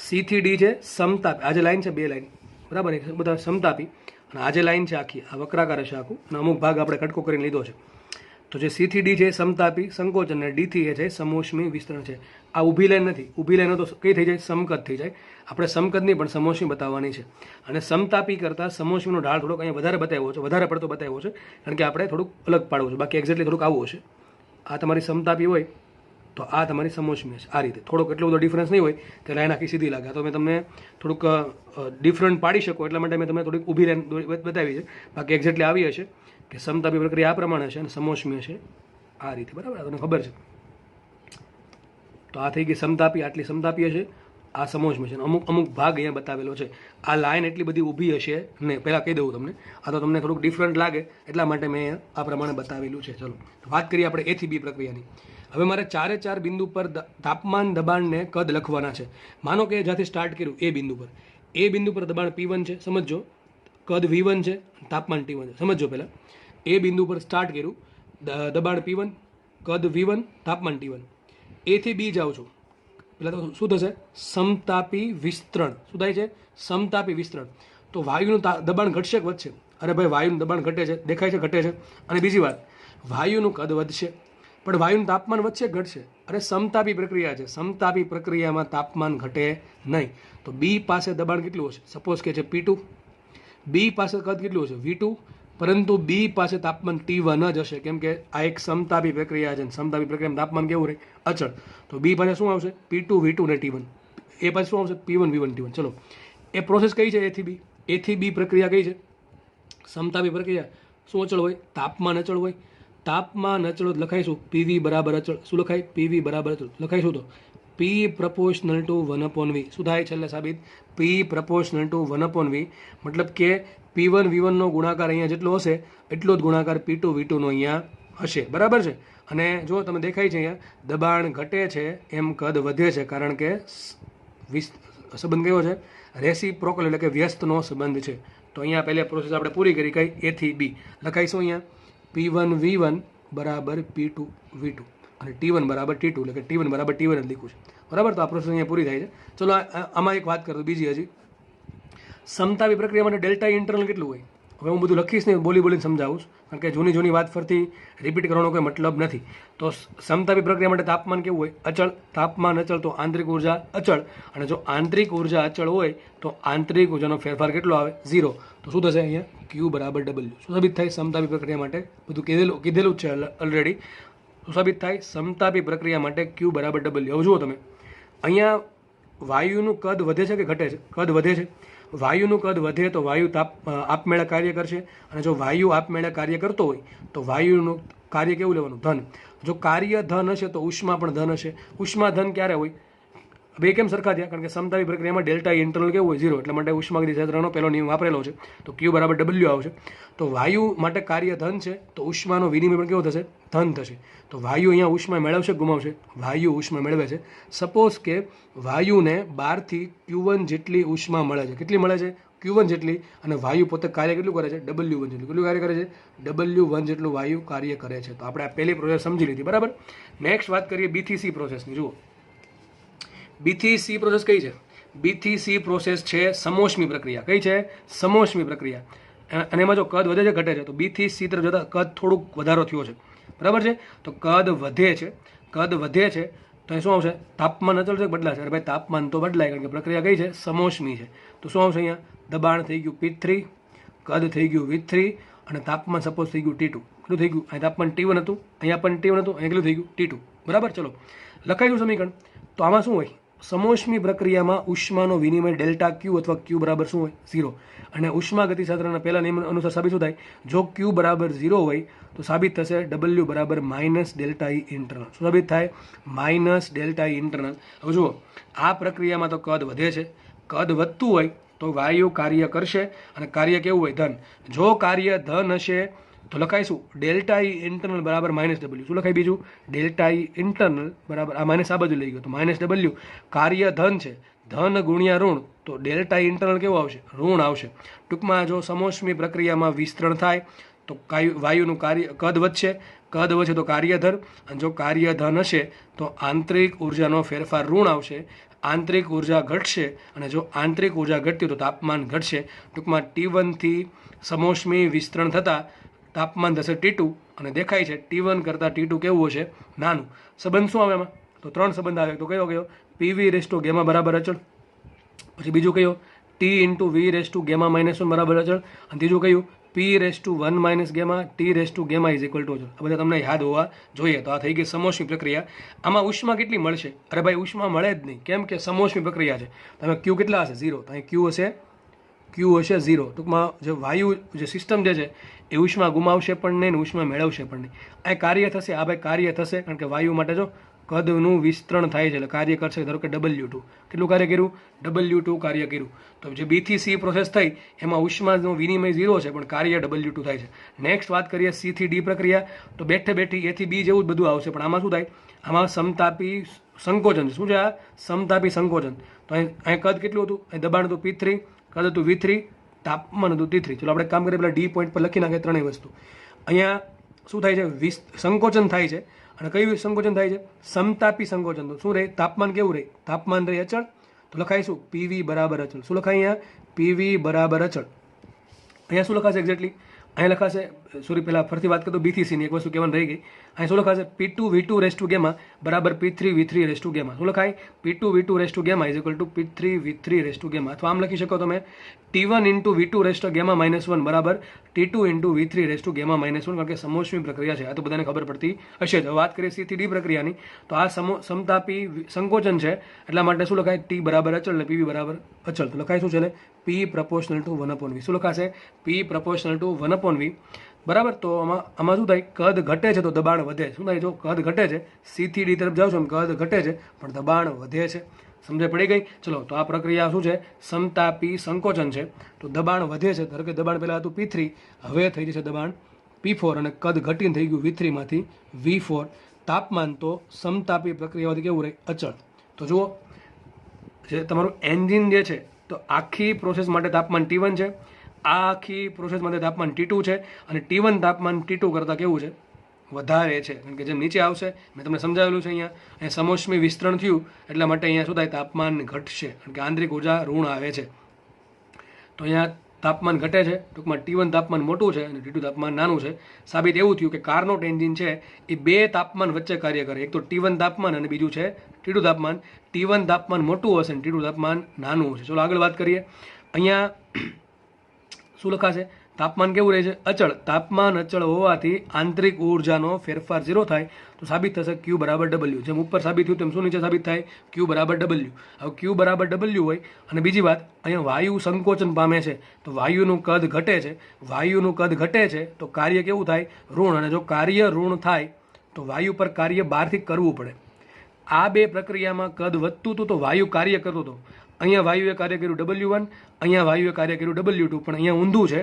C થી D છે સમતાપી. આ જે લાઈન છે, 2 લાઈન બરાબર, બધા સમતાપી. અને આ જે લાઈન છે આખી, આ વક્રાકાર હશે આખું, અને અમુક ભાગ આપણે કટકો કરીને લીધો છે. તો જે C થી D છે સમતાપી સંકોચન અને D થી A છે સમોષ્મી વિસ્તરણ છે. આ ઊભી લાઈન નથી. ઊભી લાઈનો તો કઈ થઈ જાય? સમકદ થઈ જાય. આપણે સમકદ નહીં પણ સમોષ્મી બતાવવાની છે. અને સમતાપી કરતાં સમોષ્મીનો ઢાળ થોડોક અહીંયા વધારે બતાવ્યો છે, વધારે પડતો બતાવ્યો છે, કારણ કે આપણે થોડુંક અલગ પાડવું છે. બાકી એક્ઝેક્ટલી થોડુંક આવું હશે. આ તમારી સમતાપી હોય તો આ તમારી સમોષ્મી છે. આ રીતે થોડોક એટલો બધો ડિફરન્સ નહીં હોય કે લાઈન આખી સીધી લાગે. તો મેં તમને થોડુંક ડિફરન્ટ પાડી શકો એટલા માટે મેં તમને થોડીક ઊભી લાઈન બતાવી છે. બાકી એક્ઝેક્ટલી આવી હશે કે સમતાપી પ્રક્રિયા આ પ્રમાણે હશે અને સમોષ્મી હશે આ રીતે. બરાબર, તમને ખબર છે. તો આ થઈ ગઈ સમતાપી, આટલી સમતાપી હશે, આ સમોષ્મી છે. અમુક ભાગ અહીંયા બતાવેલો છે. આ લાઈન એટલી બધી ઊભી હશે નહીં, પહેલાં કહી દઉં તમને. આ તો તમને થોડુંક ડિફરન્ટ લાગે એટલા માટે મેં આ પ્રમાણે બતાવેલું છે. ચલો વાત કરીએ આપણે A થી B પ્રક્રિયાની. હવે મારે 4 બિંદુ પર તાપમાન દબાણને કદ લખવાના છે. માનો કે જ્યાંથી સ્ટાર્ટ કર્યું A બિંદુ પર, A બિંદુ પર દબાણ P1 છે, સમજો. કદ V1 છે, તાપમાન T1 છે, સમજો. પહેલાં A બિંદુ પર સ્ટાર્ટ કર્યું, દબાણ P1, કદ V1, તાપમાન T1. A થી B જાઉં છું, પહેલાં તો શું થશે? સમતાપી વિસ્તરણ. શું થાય છે? સમતાપી વિસ્તરણ. તો વાયુનું દબાણ ઘટશે કે વધશે? અરે ભાઈ, વાયુનું દબાણ ઘટે છે, દેખાય છે, ઘટે છે. અને બીજી વાત, વાયુનું કદ વધશે પણ વાયુનું તાપમાન વધશે ઘટશે? અરે સમતાપી પ્રક્રિયા છે, સમતાપી પ્રક્રિયામાં તાપમાન ઘટે નહીં. તો B પાસે દબાણ કેટલું હશે? સપોઝ કે છે P2. B પાસે કદ કેટલું હશે? V2. પરંતુ B પાસે તાપમાન T1 જ હશે, કેમ કે આ એક સમતાપી પ્રક્રિયા છે. સમતાપી પ્રક્રિયામાં તાપમાન કેવું રહે? અચળ. તો B પાસે શું આવશે? P2, V2 ને T1. A પાસે શું આવશે? P1, V1, T1. ચલો, એ પ્રોસેસ કઈ છે? A થી B. A થી B પ્રક્રિયા કઈ છે? સમતાપી પ્રક્રિયા. શું અચળ હોય? તાપમાન અચળ હોય. તાપમાન અચળ લખાઈશું PV બરાબર અચળ. શું લખાય? PV બરાબર અચળ લખાઈશું તો P પ્રપોર્શનલ ટુ 1/V. શું થાય છેલ્લે સાબિત? P proportional two 1/V. મતલબ કે P1 V1 નો ગુણાકાર અહીંયા જેટલો હશે એટલો જ ગુણાકાર P2 V2 નો અહીંયા હશે. બરાબર છે. અને જો તમે દેખાય છે અહીંયા દબાણ ઘટે છે એમ કદ વધે છે, કારણ કે સંબંધ કયો છે? રેસિપ્રોકલ, એટલે કે વ્યસ્તનો સંબંધ છે. તો અહીંયા પહેલી પ્રોસેસ આપણે પૂરી કરી. કઈ? A થી B. લખાઈશું અહીંયા P1 V1 બરાબર P2 V2 અને T1 બરાબર T2, એટલે કે T1 બરાબર T1 જ લખ્યું છે. બરાબર. તો આ પ્રોસેસ અહીંયા પૂરી થાય છે. ચલો આમાં એક વાત કરું બીજી હજી. સમતાપી પ્રક્રિયા માટે ડેલ્ટા ઇન્ટરનલ કેટલું હોય? હવે હું બધું લખીશ ને બોલીને સમજાવું, કારણ કે જૂની વાત ફરતી રિપીટ કરવાનો કોઈ મતલબ નથી. તો સમતાપી પ્રક્રિયા માટે તાપમાન કેવું હોય? અચળ. તાપમાન અચળ તો આંતરિક ઉર્જા અચળ. અને જો આંતરિક ઉર્જા અચળ હોય તો આંતરિક ઉર્જાનો ફેરફાર કેટલો આવે? 0. તો શું થશે અહીંયા? Q બરાબર W. શું સાબિત થાય? સમતાપી પ્રક્રિયા માટે બધું કીધેલું જ છે ઓલરેડી. શું સાબિત થાય? સમતાપી પ્રક્રિયા માટે Q બરાબર W. હવે જુઓ તમે, અહીંયા વાયુનું કદ વધે છે કે ઘટે છે? કદ વધે છે. વાયુનું કદ વધે તો વાયુ આપમેળે કાર્ય કરશે. અને જો વાયુ આપમેળે કાર્ય કરતો હોય તો વાયુનું કાર્ય કેવું લેવાનું? ધન. જો કાર્ય ધન હશે તો ઉષ્મા પણ ધન હશે. ઉષ્મા ધન ક્યારે હોય? બે કેમ સરખા થયા? કારણ કે સમતાપી પ્રક્રિયામાં ડેલ્ટા ઇન્ટરનલ કેવું હોય? 0. એટલે માટે ઉષ્માગતિ ક્ષેત્રનો પહેલો નિયમ વાપરેલો છે, તો Q બરાબર W આવશે. તો વાયુ માટે કાર્ય ધન છે, તો ઉષ્માનો વિનિમય પણ કેવો થશે? ધન થશે. તો વાયુ અહીંયા ઉષ્મા મેળવશે કે ગુમાવશે? વાયુ ઉષ્મા મેળવે છે. સપોઝ કે વાયુને 12 થી Q1 જેટલી ઉષ્મા મળે છે. કેટલી મળે છે? Q1 જેટલી. અને વાયુ પોતે કાર્ય કેટલું કરે છે? W1 જેટલું. કેટલું કાર્ય કરે છે? W1 જેટલું વાયુ કાર્ય કરે છે. તો આપણે આ પહેલી પ્રોસેસ સમજી લીધી, બરાબર. નેક્સ્ટ વાત કરીએ B થી C પ્રોસેસની. જુઓ, B થી C પ્રોસેસ કઈ છે? B થી C પ્રોસેસ છે સમોષ્મી પ્રક્રિયા. કઈ છે? સમોષ્મી પ્રક્રિયા. અને એમાં જો કદ વધે છે ઘટે છે, તો B થી C તરફ જતા કદ થોડુંક વધારો થયો છે, બરાબર છે. તો કદ વધે છે, કદ વધે છે, તો એ શું આવશે? તાપમાન અચળ છે કે બદલાશે? અરે ભાઈ તાપમાન તો બદલાય, કારણ કે પ્રક્રિયા કઈ છે? સમોષ્મી છે. તો શું આવશે અહીંયા? દબાણ થઈ ગયું P3, કદ થઈ ગયું V3, અને તાપમાન સપોઝ થઈ ગયું T2. કેટલું થઈ ગયું? અહીં તાપમાન T1 હતું, અહીંયા પણ T1 હતું, અહીંયા કેટલું થઈ ગયું? T2. બરાબર. ચલો લખાઈ દઉં સમીકરણ. તો આમાં શું હોય? સમોષ્મી પ્રક્રિયામાં ઉષ્માનો વિનિમય ડેલ્ટા Q અથવા Q બરાબર શું હોય? 0. અને ઉષ્મા ગતિશાસ્ત્રના પહેલા નિયમ અનુસાર સાબિત શું થાય? જો Q બરાબર 0 હોય તો સાબિત થશે W બરાબર માઇનસ ડેલ્ટા E ઇન્ટરનલ. શું સાબિત થાય? Minus delta E internal. હવે જુઓ, આ પ્રક્રિયામાં તો કદ વધે છે. કદ વધતું હોય તો વાયુ કાર્ય કરશે, અને કાર્ય કેવું હોય? ધન. જો કાર્ય ધન હશે તો લખાઈશું ડેલ્ટા E ઇન્ટરનલ બરાબર માઇનસ W. શું લખાય બીજું? ડેલ્ટા E ઇન્ટરનલ બરાબર, આ માઇનસ આ બાજુ લઈ ગયો તો માઇનસ W. કાર્ય ધન છે, ધન ગુણ્યા ઋણ, તો ડેલ્ટા E ઇન્ટરનલ કેવું આવશે? ઋણ આવશે. ટૂંકમાં જો સમોષ્મી પ્રક્રિયામાં વિસ્તરણ થાય તો વાયુનું કાર્ય કદ વધશે, કદ વધશે તો કાર્ય ધન, અને જો કાર્ય ધન હશે તો આંતરિક ઉર્જાનો ફેરફાર ઋણ આવશે, આંતરિક ઉર્જા ઘટશે, અને જો આંતરિક ઉર્જા ઘટતી તો તાપમાન ઘટશે. ટૂંકમાં T1 થી સમોષ્મી વિસ્તરણ થતાં તાપમાન થશે T2, અને દેખાય છે T1 કરતાં T2 કેવું હશે? નાનું. સંબંધ શું આવે એમાં? તો 3 સંબંધ આવે. તો કયો? PV રેસ ટુ ગેમા બરાબર અચળ. પછી બીજું કયો? T into V raise to gamma minus 1 બરાબર અચળ. અને ત્રીજું કયું? P raise to 1 minus gamma T raise to gamma is equal two અચળ. આ બધા તમને યાદ હોવા જોઈએ. તો આ થઈ ગઈ સમોષ્મી પ્રક્રિયા. આમાં ઉષ્મા કેટલી મળશે? અરે ભાઈ ઉષ્મા મળે જ નહીં. કેમ કે સમોષ્મી પ્રક્રિયા છે. તમે Q કેટલા હશે? 0. તો અહીં Q હશે 0. ટૂંકમાં જે વાયુ જે સિસ્ટમ જે છે એ ઉષ્મા ગુમાવશે પણ નહીં, ઉષ્મા મેળવશે પણ નહીં. આ કાર્ય થશે. આ ભાઈ કાર્ય થશે, કારણ કે વાયુ માટે જો કદનું વિસ્તરણ થાય છે એટલે કાર્ય કરશે. ધારો કે W2 કેટલું કાર્ય કર્યું? W2 કાર્ય કર્યું. તો જે B થી C પ્રોસેસ થઈ એમાં ઉષ્માનો વિનિમય 0 છે, પણ કાર્ય W2 થાય છે. નેક્સ્ટ વાત કરીએ C થી D પ્રક્રિયા. તો બેઠે બેઠી A થી B જેવું જ બધું આવશે, પણ આમાં શું થાય? આમાં સમતાપી સંકોચન. શું છે આ? સમતાપી સંકોચન. તો અહીં કદ કેટલું હતું? અહીં દબાણ હતું P3, કદ હતું V3, તાપમાન હતું T3. ચલો આપણે કામ કરીએ, પેલા D પોઈન્ટ પર લખી નાખીએ ત્રણેય વસ્તુ. અહીંયા શું થાય છે? સંકોચન થાય છે. અને કયું સંકોચન થાય છે? સમતાપી સંકોચન. તો શું રહે? તાપમાન કેવું રહે? તાપમાન રહે અચળ. તો લખાઈશું PV બરાબર અચળ. શું લખાય અહીંયા? PV બરાબર અચળ. અહીંયા શું લખાશે એક્ઝેક્ટલી? અહીં લખાશે, સોરી પહેલાં ફરીથી વાત કરતો B થી C ની એક વસ્તુ કહેવાની રહી ગઈ. અહીં શું લખાશે? P2 V2 raise to gamma બરાબર P3 V3 raise to gamma. શું લખાય? P2 V2 raise to gamma is equal two P3 V3 raise to gamma. અથવા આમ લખી શકો તમે T1 into V2 raise to gamma minus 1 બરાબર T2 into V3 raise to gamma minus 1, કારણ કે સમોષ્મી પ્રક્રિયા છે. આ તો બધાને ખબર પડતી હશે. તો વાત કરીએ C થી D પ્રક્રિયાની, તો આ સમતાપી સંકોચન છે, એટલા માટે શું લખાય? T બરાબર અચળ અને PV બરાબર અચળ. તો લખાય શું છે? P proportional two 1/V. શું લખાશે? P proportional two 1/V. બરાબર. તો આમાં શું થાય? કદ ઘટે છે તો દબાણ વધે. શું થાય? જો કદ ઘટે છે, C થી D તરફ જાઓ છો, કદ ઘટે છે પણ દબાણ વધે છે. સમજ પડી ગઈ? ચલો, તો આ પ્રક્રિયા શું છે? સમતાપી સંકોચન છે. તો દબાણ વધે છે. ધારો કે દબાણ પહેલાં હતું P3, હવે થઈ જશે દબાણ P4, અને કદ ઘટીને થઈ ગયું V3 માંથી V4. તાપમાન તો સમતાપી પ્રક્રિયાઓથી કેવું રહે? અચળ. તો જુઓ, જે તમારું એન્જિન જે છે, તો આખી પ્રોસેસ માટે તાપમાન T1 છે, આ આખી પ્રોસેસ માટે તાપમાન T2 છે, અને T1 તાપમાન T2 કરતાં કેવું છે? વધારે છે. કારણ કે જેમ નીચે આવશે, મેં તમને સમજાવેલું છે અહીંયા સમોષ્મી વિસ્તરણ થયું એટલા માટે અહીંયા શું થાય? તાપમાન ઘટશે, કારણ કે આંતરિક ઉર્જા ઋણ આવે છે. તો અહીંયા તાપમાન ઘટે છે. ટૂંકમાં T1 તાપમાન મોટું છે અને T2 તાપમાન નાનું છે. સાબિત એવું થયું કે કાર્નોટ એન્જિન છે એ બે તાપમાન વચ્ચે કાર્ય કરે. એક તો T1 તાપમાન અને બીજું છે T2 તાપમાન. T1 તાપમાન મોટું હશે અને T2 તાપમાન નાનું હશે. ચલો આગળ વાત કરીએ. અહીંયા શું લખાશે? તાપમાન કેવું રહે છે? અચળ. તાપમાન અચળ હોવાથી આંતરિક ઉર્જાનો ફેરફાર 0 થાય, તો સાબિત થશે Q બરાબર W. જેમ ઉપર સાબિત થયું તેમ શું નીચે સાબિત થાય? Q બરાબર W. હવે Q બરાબર W હોય, અને બીજી વાત, અહીંયા વાયુ સંકોચન પામે છે તો વાયુનું કદ ઘટે છે. વાયુનું કદ ઘટે છે તો કાર્ય કેવું થાય? ઋણ. અને જો કાર્ય ઋણ થાય તો વાયુ પર કાર્ય બહારથી કરવું પડે. આ બે પ્રક્રિયામાં કદ વધતું હતું તો વાયુ કાર્ય કરતો હતો. અહીંયા વાયુએ કાર્ય કર્યું W1, અહીંયા વાયુએ કાર્ય કર્યું W2, પણ અહીંયા ઊંધું છે.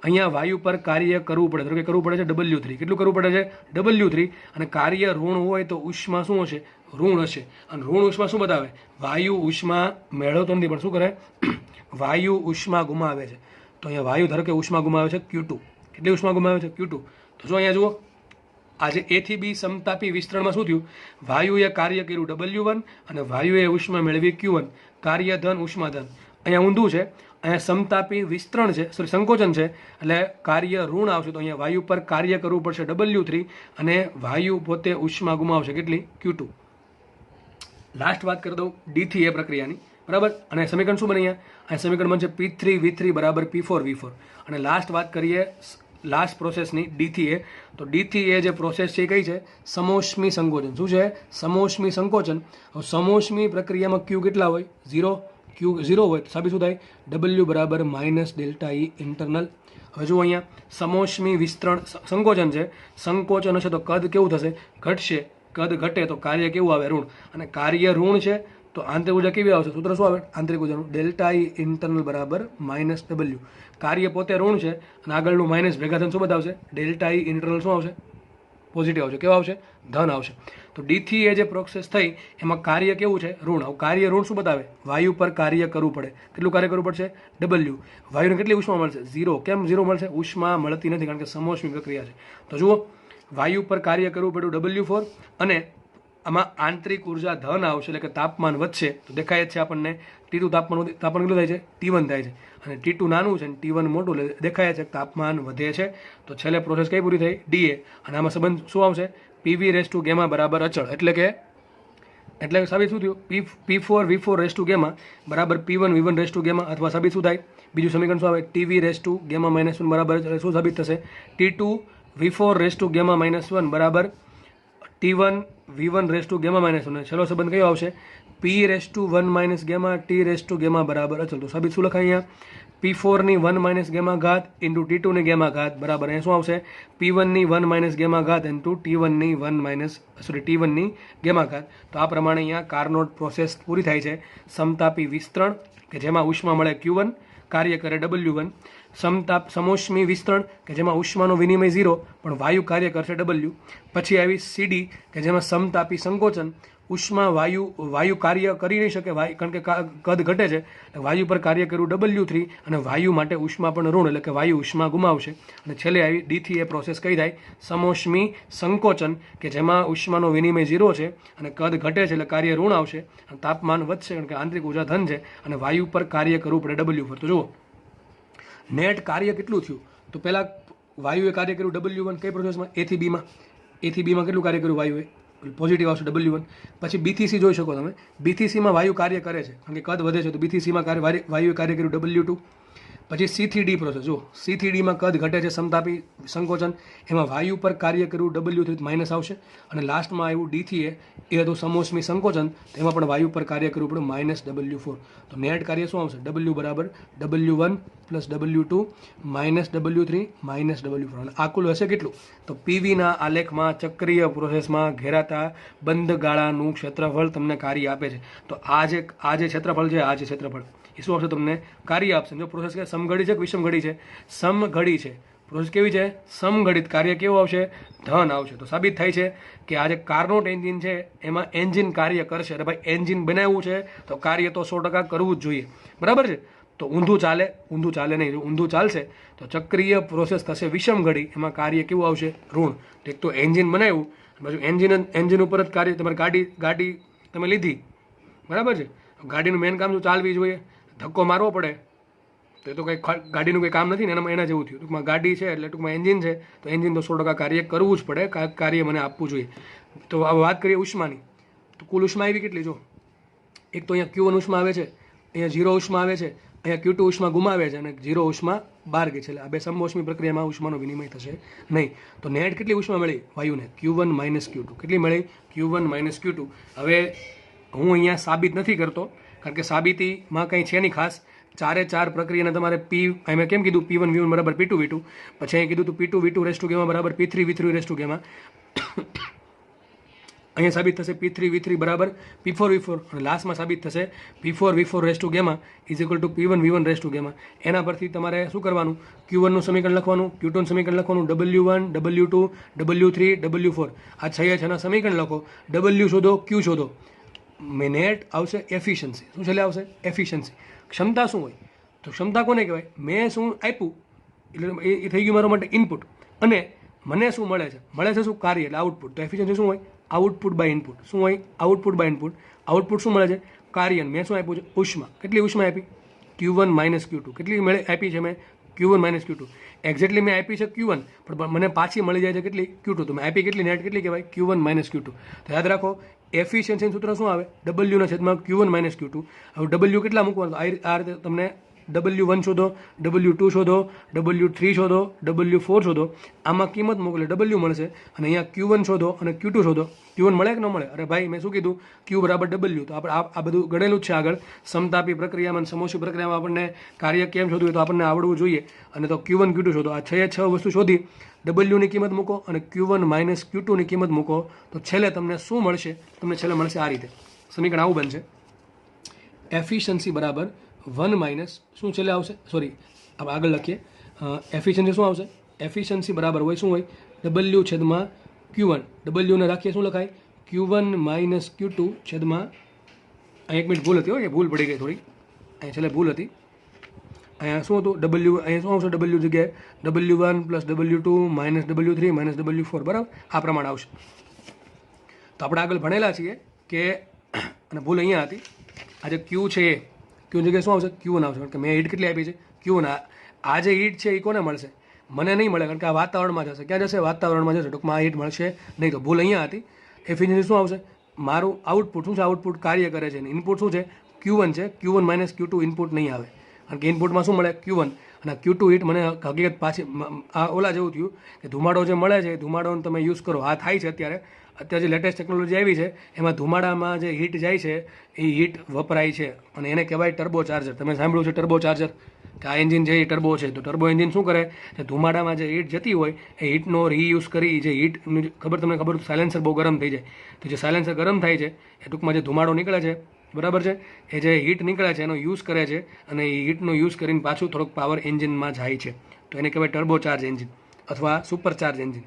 અહીંયા વાયુ પર કાર્ય કરવું પડે, ધારો કે કરવું પડે છે W3. કેટલું કરવું પડે છે? W3. અને કાર્ય ઋણ હોય તો ઉષ્મા શું હશે? ઋણ હશે. અને ઋણ ઉષ્મા શું બતાવે? વાયુ ઉષ્મા મેળવતો નથી, પણ શું કરે? વાયુ ઉષ્મા ગુમાવે છે. તો અહીંયા વાયુ ધારો કે ઉષ્મા ગુમાવે છે Q2. કેટલી ઉષ્મા ગુમાવે છે? Q2. તો જો અહીંયા જુઓ, આજે A થી B સમતાપી વિસ્તરણમાં શું થયું? વાયુએ કાર્ય કર્યું W1 અને વાયુએ ઉષ્મા મેળવી Q1. કાર્ય ધન, ઉષ્મા ધન. અહીંયા ઊંધું છે, અહીંયા સમતાપી વિસ્તરણ છે, સોરી સંકોચન છે, એટલે કાર્ય ઋણ આવશે. તો અહીંયા વાયુ પર કાર્ય કરવું પડશે W3 અને વાયુ પોતે ઉષ્મા ગુમાવશે કેટલી? Q2. લાસ્ટ વાત કરી દઉં D થી A પ્રક્રિયાની, બરાબર. અને સમીકરણ શું બને? અહીંયા સમીકરણ બનશે P3V3 બરાબર P4V4. અને લાસ્ટ વાત કરીએ લાસ્ટ પ્રોસેસની D થી A. તો D થી A જે પ્રોસેસ છે એ કઈ છે? સમોષ્મી સંકોચન. શું છે? સમોષ્મી સંકોચન. હવે સમોષ્મી પ્રક્રિયામાં Q કેટલા હોય? 0. Q 0 હોય તો સાબિત શું થાય? W બરાબર -ΔE ઇન્ટરનલ. હવે જુઓ અહીંયા સમોષ્મી વિસ્તરણ સંકોચન છે. સંકોચન હશે તો કદ કેવું થશે? ઘટશે. કદ ઘટે તો કાર્ય કેવું આવે? ઋણ. અને કાર્ય ઋણ છે તો આંતરિક ઉર્જા કેવી આવશે? સૂત્ર શું આવે આંતરિક ઉર્જાનું? ΔE ઇન્ટરનલ બરાબર -W. કાર્ય પોતે ઋણ છે અને આગળનું માઇનસ ભેગા થઈને શું બતાવશે? ΔE ઇન્ટરનલ શું આવશે? પોઝિટિવ આવશે. કેવા આવશે? ધન આવશે. તો D થી A જે પ્રોસેસ થઈ એમાં કાર્ય કેવું છે? ઋણ. હવે કાર્ય ઋણ શું બતાવે? વાયુ પર કાર્ય કરવું પડે. કેટલું કાર્ય કરવું પડશે? W. વાયુને કેટલી ઉષ્મા મળશે? 0. કેમ 0 મળશે? ઉષ્મા મળતી નથી, કારણ કે સમોષ્મી પ્રક્રિયા છે. તો જુઓ, વાયુ પર કાર્ય કરવું પડ્યું W4 અને આમાં આંતરિક ઉર્જા ધન આવશે, એટલે કે તાપમાન વધશે. તો દેખાય જ છે આપણને T2 તાપમાન કેટલું થાય છે? T1 થાય છે. અને T2 નાનું છે અને T1 મોટું, એટલે દેખાય છે કે તાપમાન વધે છે. તો છેલ્લે પ્રોસેસ કઈ પૂરી થઈ? DA. અને આમાં સંબંધ શું આવશે? PV રેસ ટુ ગેમા બરાબર અચળ. એટલે કે સાબિત શું થયું? P4V4 રેસ ટુ ગેમા બરાબર P1V1 રેસ ટુ ગેમા. અથવા સાબિત શું થાય? બીજું સમીકરણ શું આવે? TV રેસ ટુ ગેમા -1 બરાબર શું સાબિત થશે? T2V4 રેસ ટુ ગેમા -1 બરાબર T1V1 રેસ ટુ ગેમા -1. છેલ્લો સંબંધ કયો આવશે? P raise to 1 gamma T raise to gamma બરાબર અચળ. તો સાબિત શું લખાય અહીંયા? P4 ની 1 ગેમા ઘાત ઇન્ટુ T2 ની ગેમા ઘાત બરાબર અહીંયા શું આવશે? P1 ની 1 ગેમા ઘાત ઇન્ટુ T1 ની ગેમા ઘાત. તો આ પ્રમાણે અહીંયા કાર્નોટ પ્રોસેસ પૂરી થાય છે. સમતાપી વિસ્તરણ કે જેમાં ઉષ્મા મળે Q1, કાર્ય કરે W1. સમોષ્મી વિસ્તરણ કે જેમાં ઉષ્માનો વિનિમય 0 પણ વાયુ કાર્ય કરશે W. પછી આવી CD કે જેમાં સમતાપી સંકોચન, ઉષ્મા વાયુ કાર્ય કરી નહીં શકે, કારણ કે કદ ઘટે છે. વાયુ પર કાર્ય કર્યું W3 અને વાયુ માટે ઉષ્મા પણ ઋણ, એટલે કે વાયુ ઉષ્મા ગુમાવશે. અને છેલ્લે આવી D થી A પ્રોસેસ કઈ થાય? સમોષ્મી સંકોચન કે જેમાં ઉષ્માનો વિનિમય 0 છે અને કદ ઘટે છે, એટલે કાર્ય ઋણ આવશે. અને તાપમાન વધશે, કારણ કે આંતરિક ઉર્જા ધન છે અને વાયુ પર કાર્ય કરવું પડે W પર. તો જુઓ, નેટ કાર્ય કેટલું થયું? તો પહેલા વાયુએ કાર્ય કર્યું W1 કઈ પ્રોસેસમાં? A થી B માં. A થી B માં કેટલું કાર્ય કર્યું વાયુએ? પોઝિટિવ આવશે W1. પછી B થી C જોઈ શકો તમે. B થી C માં વાયુ કાર્ય કરે છે, કારણ કે કદ વધે છે, તો B થી C માં વાયુએ કાર્ય કર્યું W2. પછી C થી D પ્રોસેસ. જો C થી D માં કદ ઘટે છે, સમતાપી સંકોચન, એમાં વાયુ પર કાર્ય કર્યું W3 માઇનસ આવશે. અને લાસ્ટમાં આવ્યું D થી A, એ હતું સમોષ્મી સંકોચન, તેમાં પણ વાયુ પર કાર્ય કરવું પડ્યું -W4. તો નેટ કાર્ય શું આવશે? W બરાબર W1 plus W2 minus W3 minus W4. અને આ કુલ હશે કેટલું? તો PVના આલેખમાં ચક્રીય પ્રોસેસમાં ઘેરાતા બંધ ગાળાનું ક્ષેત્રફળ તમને કાર્ય આપે છે. તો આ જે ક્ષેત્રફળ છે, આ જે ક્ષેત્રફળ એ શું આવશે? તમને કાર્ય આપશે. જો પ્રોસેસ કે સમઘડી છે કે વિષમઘડી છે? સમઘડી છે. પ્રોસેસ કેવી છે? સમઘડિત. કાર્ય કેવું આવશે? ધન આવશે. તો સાબિત થાય છે કે આ જે કાર્નોટ એન્જિન છે એમાં એન્જિન કાર્ય કરશે. અરે ભાઈ, એન્જિન બનાવવું છે તો કાર્ય તો 100% કરવું જ જોઈએ, બરાબર છે? તો ઊંધું ચાલે નહીં. જો ઊંધું ચાલશે તો ચક્રીય પ્રોસેસ થશે વિષમઘડી, એમાં કાર્ય કેવું આવશે? ઋણ. એક તો એન્જિન બનાવ્યું, બાજુ એન્જિન ઉપર જ કાર્ય. તમારી ગાડી તમે લીધી, બરાબર છે? ગાડીનું મેન કામ શું? ચાલવી જોઈએ. ધક્કો મારવો પડે તો એ તો કંઈ ગાડીનું કંઈ કામ નથી ને, એના જેવું થયું. ટૂંકમાં ગાડી છે એટલે ટૂંકમાં એન્જિન છે, તો એન્જિન તો 100% કાર્ય કરવું જ પડે, કાર્ય મને આપવું જોઈએ. તો હવે વાત કરીએ ઉષ્માની. તો કુલ ઉષ્મા આવી કેટલી? જો એક તો અહીંયા Q1 ઉષ્મા આવે છે, અહીંયા 0 ઉષ્મા આવે છે, અહીંયા Q2 ઉષ્મા ગુમાવે છે અને 0 ઉષ્મા બહાર ગઈ છે. એટલે આ બે સમોષ્મી પ્રક્રિયામાં ઉષ્માનો વિનિમય થશે નહીં. તો નેટ કેટલી ઉષ્મા મળી વાયુને? Q1 minus Q2. કેટલી મળી? Q1 minus Q2. હવે હું અહીંયા સાબિત નથી કરતો, કારણ કે સાબિતીમાં કંઈ છે નહીં ખાસ. 4 પ્રક્રિયાને તમારે મેં કેમ કીધું? P1V1 બરાબર P2V2. પછી અહીં કીધું તું P2V2 રેસ ટુ ગેમા બરાબર P3V3 રેસ ટુ ગેમા. અહીંયા સાબિત થશે P3V3 બરાબર P4V4 અને લાસ્ટમાં સાબિત થશે P4V4 raise to gamma is equal two P1V1 raise to gamma. એના પરથી તમારે શું કરવાનું, Q1નું સમીકરણ લખવાનું, Q2નું સમીકરણ લખવાનું, W1 W2 W3 W4 આ 6 સમીકરણ લખો, W શોધો, Q શોધો. નેટ આવશે એફિશિયન્સી. શું છેલ્લે આવશે? એફિશિયન્સી. ક્ષમતા શું હોય? તો ક્ષમતા કોને કહેવાય? મેં શું આપ્યું એટલે એ થઈ ગયું મારા માટે ઇનપુટ, અને મને શું મળે છે? મળે છે શું? કાર્ય, એટલે આઉટપુટ. તો એફિશિયન્સી શું હોય? Output by input. શું હોય? Output by input. આઉટપુટ શું મળે છે? કાર્ય. મેં શું આપ્યું છે? ઉષ્મા. કેટલી ઉષ્મા આપી? Q1 - Q2. કેટલી આપી છે મેં? Q1 - Q2. એક્ઝેક્ટલી મેં આપી છે Q1, પણ મને પાછી મળી જાય છે કેટલી? Q2. તો મેં આપી કેટલી? નેટ કેટલી કહેવાય? Q1 - Q2. તો યાદ રાખો એફિશિયન્સીનું સૂત્ર શું આવે? W ના છેદમાં Q1 - Q2. હવે W કેટલા મૂકવાનું? આ રીતે તમને W1 શોધો, W2 શોધો, W3 શોધો, W4 શોધો. આમાં કિંમત મોકલે W મળશે, અને અહીંયા Q1 શોધો અને Q2 શોધો. Q1 મળે કે ન મળે? અરે ભાઈ મેં શું કીધું? Q બરાબર W. તો આપણે આ બધું ગણેલું જ છે આગળ. સમતાપી પ્રક્રિયામાં, સમોષી પ્રક્રિયામાં આપણને કાર્ય કેમ શોધવું તો આપણને આવડવું જોઈએ. અને તો Q1 Q2 શોધો. આ 6 વસ્તુ શોધી W ની કિંમત મૂકો અને Q1 - Q2 ની કિંમત મૂકો, તો છેલ્લે તમને શું મળશે? તમને છેલ્લે મળશે આ રીતે સમીકરણ આવું બનશે. એફિશિયન્સી બરાબર 1 માઇનસ શું છેલ્લે આવશે? સોરી, આપણે આગળ લખીએ. એફિશિયન્સી શું આવશે? એફિશિયન્સી બરાબર હોય શું હોય? W છેદમાં Q1. W ને રાખીએ શું લખાય? Q1 - Q2 છેદમાં, અહીં 1 મિનિટ ભૂલ હતી, ભૂલ પડી ગઈ થોડી, અહીં છેલ્લે ભૂલ હતી. અહીંયા શું હતું? W, અહીંયા શું આવશે? W જગ્યાએ W1 + W2 - W3 - W4 બરાબર આ પ્રમાણે આવશે. તો આપણે આગળ ભણેલા છીએ કે, અને ભૂલ અહીંયા હતી, આ જે Q છે એ Q જગ્યાએ શું આવશે? Q1 આવશે, કારણ કે મેં હીટ કેટલી આપી છે? Q1. આ જે હીટ છે એ કોને મળશે? મને નહીં મળે, કારણ કે આ વાતાવરણમાં જશે. ક્યાં જશે? વાતાવરણમાં જશે. ટૂંકમાં આ હીટ મળશે નહીં. તો ભૂલ અહીંયા હતી. એફિશિયન્સી શું આવશે? મારું આઉટપુટ શું છે? આઉટપુટ કાર્ય કરે છે. ઇનપુટ શું છે? Q1 છે. Q1 - Q2 ઇનપુટ નહીં આવે, કારણ કે ઇનપુટમાં શું મળે? Q1. અને Q2 હીટ મને હકીકત પાછી આ ઓલા જેવું થયું કે ધુમાડો જે મળે છે ધુમાડોનો તમે યુઝ કરો. આ થાય છે અત્યારે જે લેટેસ્ટ ટેકનોલોજી આવી છે એમાં ધુમાડામાં જે હીટ જાય છે એ હીટ વપરાય છે, અને એને કહેવાય ટર્બો ચાર્જર. તમે સાંભળ્યું છે ટર્બો ચાર્જર, કે આ એન્જિન છે એ ટર્બો છે. તો ટર્બો એન્જિન શું કરે? કે ધુમાડામાં જે હીટ જતી હોય એ હીટનો રીયુઝ કરી, જે હીટનું તમને ખબર સાયલેન્સર બહુ ગરમ થઈ જાય, તો જે સાયલેન્સર ગરમ થાય છે એ ટૂંકમાં જે ધુમાડો નીકળે છે બરાબર છે, એ જે હીટ નીકળે છે એનો યુઝ કરે છે, અને એ હીટનો યુઝ કરીને પાછું થોડોક પાવર એન્જિનમાં જાય છે. તો એને કહેવાય ટર્બો ચાર્જ એન્જિન અથવા સુપર ચાર્જ એન્જિન.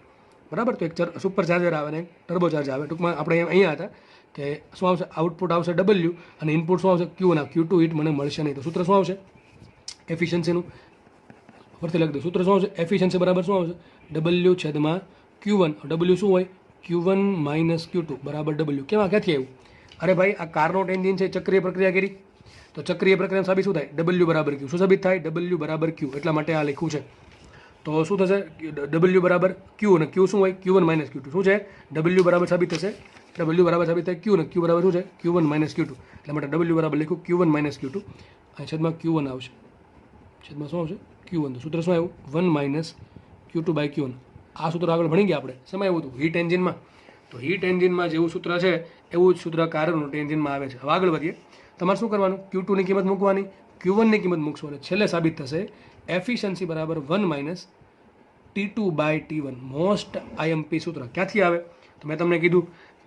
બરાબર. તો એક સુપર ચાર્જર આવે ને ટર્બો ચાર્જ આવે. ટૂંકમાં આપણે અહીંયા હતા કે શું આવશે? આઉટપુટ આવશે W, અને ઇનપુટ શું આવશે? Q. ના Q2 હીટ મને મળશે નહીં. તો સૂત્ર શું આવશે એફિશિયન્સીનું? ફરીથી લખી દો. સૂત્ર શું આવશે? એફિશિયન્સી બરાબર શું આવશે? W છેદમાં Q1. W શું હોય? Q1 - Q2 બરાબર W. કેવા ક્યાંથી આવ્યું? અરે ભાઈ આ કાર્નોટ એન્જિન છે, ચક્રીય પ્રક્રિયા કરી, તો ચક્રીય પ્રક્રિયા સાબિત શું થાય? W બરાબર Q. શું સાબિત થાય? W બરાબર Q. એટલા માટે આ લખ્યું છે. તો શું થશે? W બરાબર Q, અને Q શું હોય? Q1 - Q2. શું છે? W બરાબર સાબિત થશે, W બરાબર સાબિત થાય Q, અને Q બરાબર શું છે? Q1 - Q2. એટલે માટે W બરાબર લખ્યું Q1 - Q2. અહીં છેદમાં Q1 આવશે, છેદમાં શું આવશે? Q1. તો સૂત્ર શું આવ્યું? 1 - Q2/Q1. આ સૂત્ર આગળ ભણી ગયા આપણે. શેમાં આવ્યું હતું? હીટ એન્જિનમાં. તો હીટ એન્જિનમાં જેવું સૂત્ર છે એવું જ સૂત્ર કાર્નોટ એન્જિનમાં આવે છે. હવે આગળ વધીએ. તમારે શું કરવાનું? Q2 ની કિંમત મૂકવાની, Q1 ની કિંમત મૂકશો, અને છેલ્લે સાબિત થશે એફિશિયન્સી બરાબર 1 - T2/T1. મોસ્ટ IMP સૂત્ર ક્યાંથી આવે? તો મેં તમને કીધું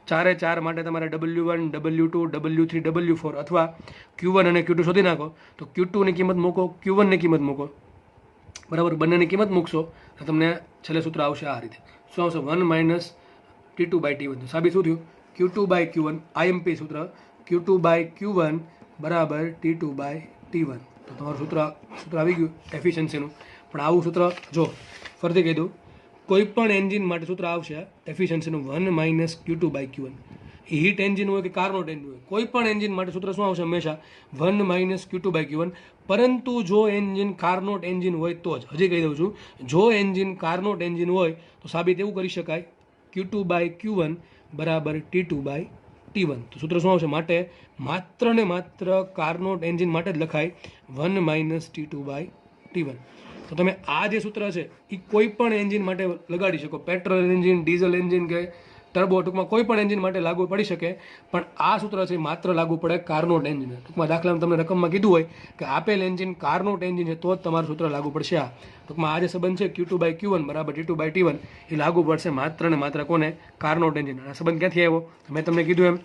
4 માટે તમારે W1 W2 W3 W4 અથવા Q1 અને Q2 શોધી નાખો. તો Q2 ની કિંમત મૂકો, Q1 ની કિંમત મૂકો, બરાબર. બંનેની કિંમત મૂકશો તો તમને છેલ્લે સૂત્ર આવશે આ રીતે. શું આવશે? 1 - T2/T1. તો સાબિત શું થયું? Q2/Q1 IMP સૂત્ર Q2/Q1 બરાબર T2/T1. તો તમારું સૂત્ર આવી ગયું એફિશિયન્સીનું. પણ આવું સૂત્ર જો ફરીથી કહી દઉં, કોઈ પણ એન્જિન માટે સૂત્ર આવશે એફિશિયન્સીનું 1 - Q2/Q1. એ હીટ એન્જિન હોય કે કાર્નોટ એન્જિન હોય, કોઈ પણ એન્જિન માટે સૂત્ર શું આવશે? હંમેશા 1 - Q2/Q1. પરંતુ જો એન્જિન કાર્નોટ એન્જિન હોય તો જ, હજી કહી દઉં છું, જો એન્જિન કાર્નોટ એન્જિન હોય તો સાબિત એવું કરી શકાય Q2/Q1 બરાબર T2/T1. તો સૂત્ર શું આવશે? માટે માત્ર ને માત્ર કાર્નોટ એન્જિન માટે જ લખાય 1 - T2/T1. તો તમે આ જે સૂત્ર છે એ કોઈ પણ એન્જિન માટે લગાડી શકો. પેટ્રોલ એન્જિન, ડીઝલ એન્જિન કે ટર્બો ટૂંકમાં કોઈ પણ એન્જિન માટે લાગુ પડી શકે, પણ આ સૂત્ર છે માત્ર લાગુ પડે કાર્નોટ એન્જિન. ટૂંકમાં દાખલામાં તમને રકમમાં કીધું હોય કે આપેલ એન્જિન કાર્નોટ એન્જિન છે તો જ તમારું સૂત્ર લાગુ પડશે. આ ટૂંકમાં આ જે સંબંધ છે Q2/Q1 બરાબર T2/T1 એ લાગુ પડશે માત્ર ને માત્ર કોને? Carnot engine. આ સંબંધ ક્યાંથી આવ્યો? મેં તમને કીધું એમ,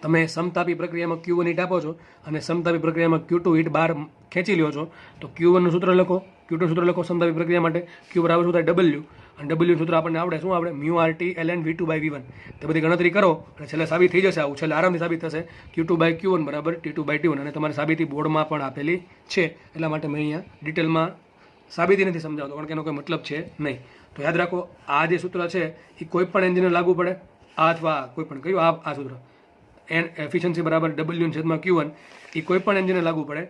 તમે સમતાપી પ્રક્રિયામાં Q1 હીટ આપો છો અને સમતાપી પ્રક્રિયામાં Q2 હીટ બહાર ખેંચી લ્યો છો, તો Q1 નું સૂત્ર લખો, Q2 સૂત્ર લખો સમતાપી પ્રક્રિયા માટે. Q બરાબર શું થાય? W. અને W સૂત્ર આપણને આવડે, શું આવડે? μRT ln V2/V1. તે બધી ગણતરી કરો અને છેલ્લે સાબિત થઈ જશે. આવું છેલ્લે આરામથી સાબિત થશે Q2/Q1 બરાબર T2/T1. અને તમારી સાબિતી બોર્ડમાં પણ આપેલી છે, એટલા માટે મેં અહીંયા ડિટેલમાં સાબિતી નથી સમજાવતો, કારણ કે એનો કોઈ મતલબ છે નહીં. તો યાદ રાખો, આ જે સૂત્ર છે એ કોઈ પણ એન્જિનને લાગુ પડે, આ અથવા કોઈ પણ કયું આ સૂત્ર એફિશિયન્સી બરાબર W/Q1 એ કોઈ પણ એન્જિનને લાગુ પડે,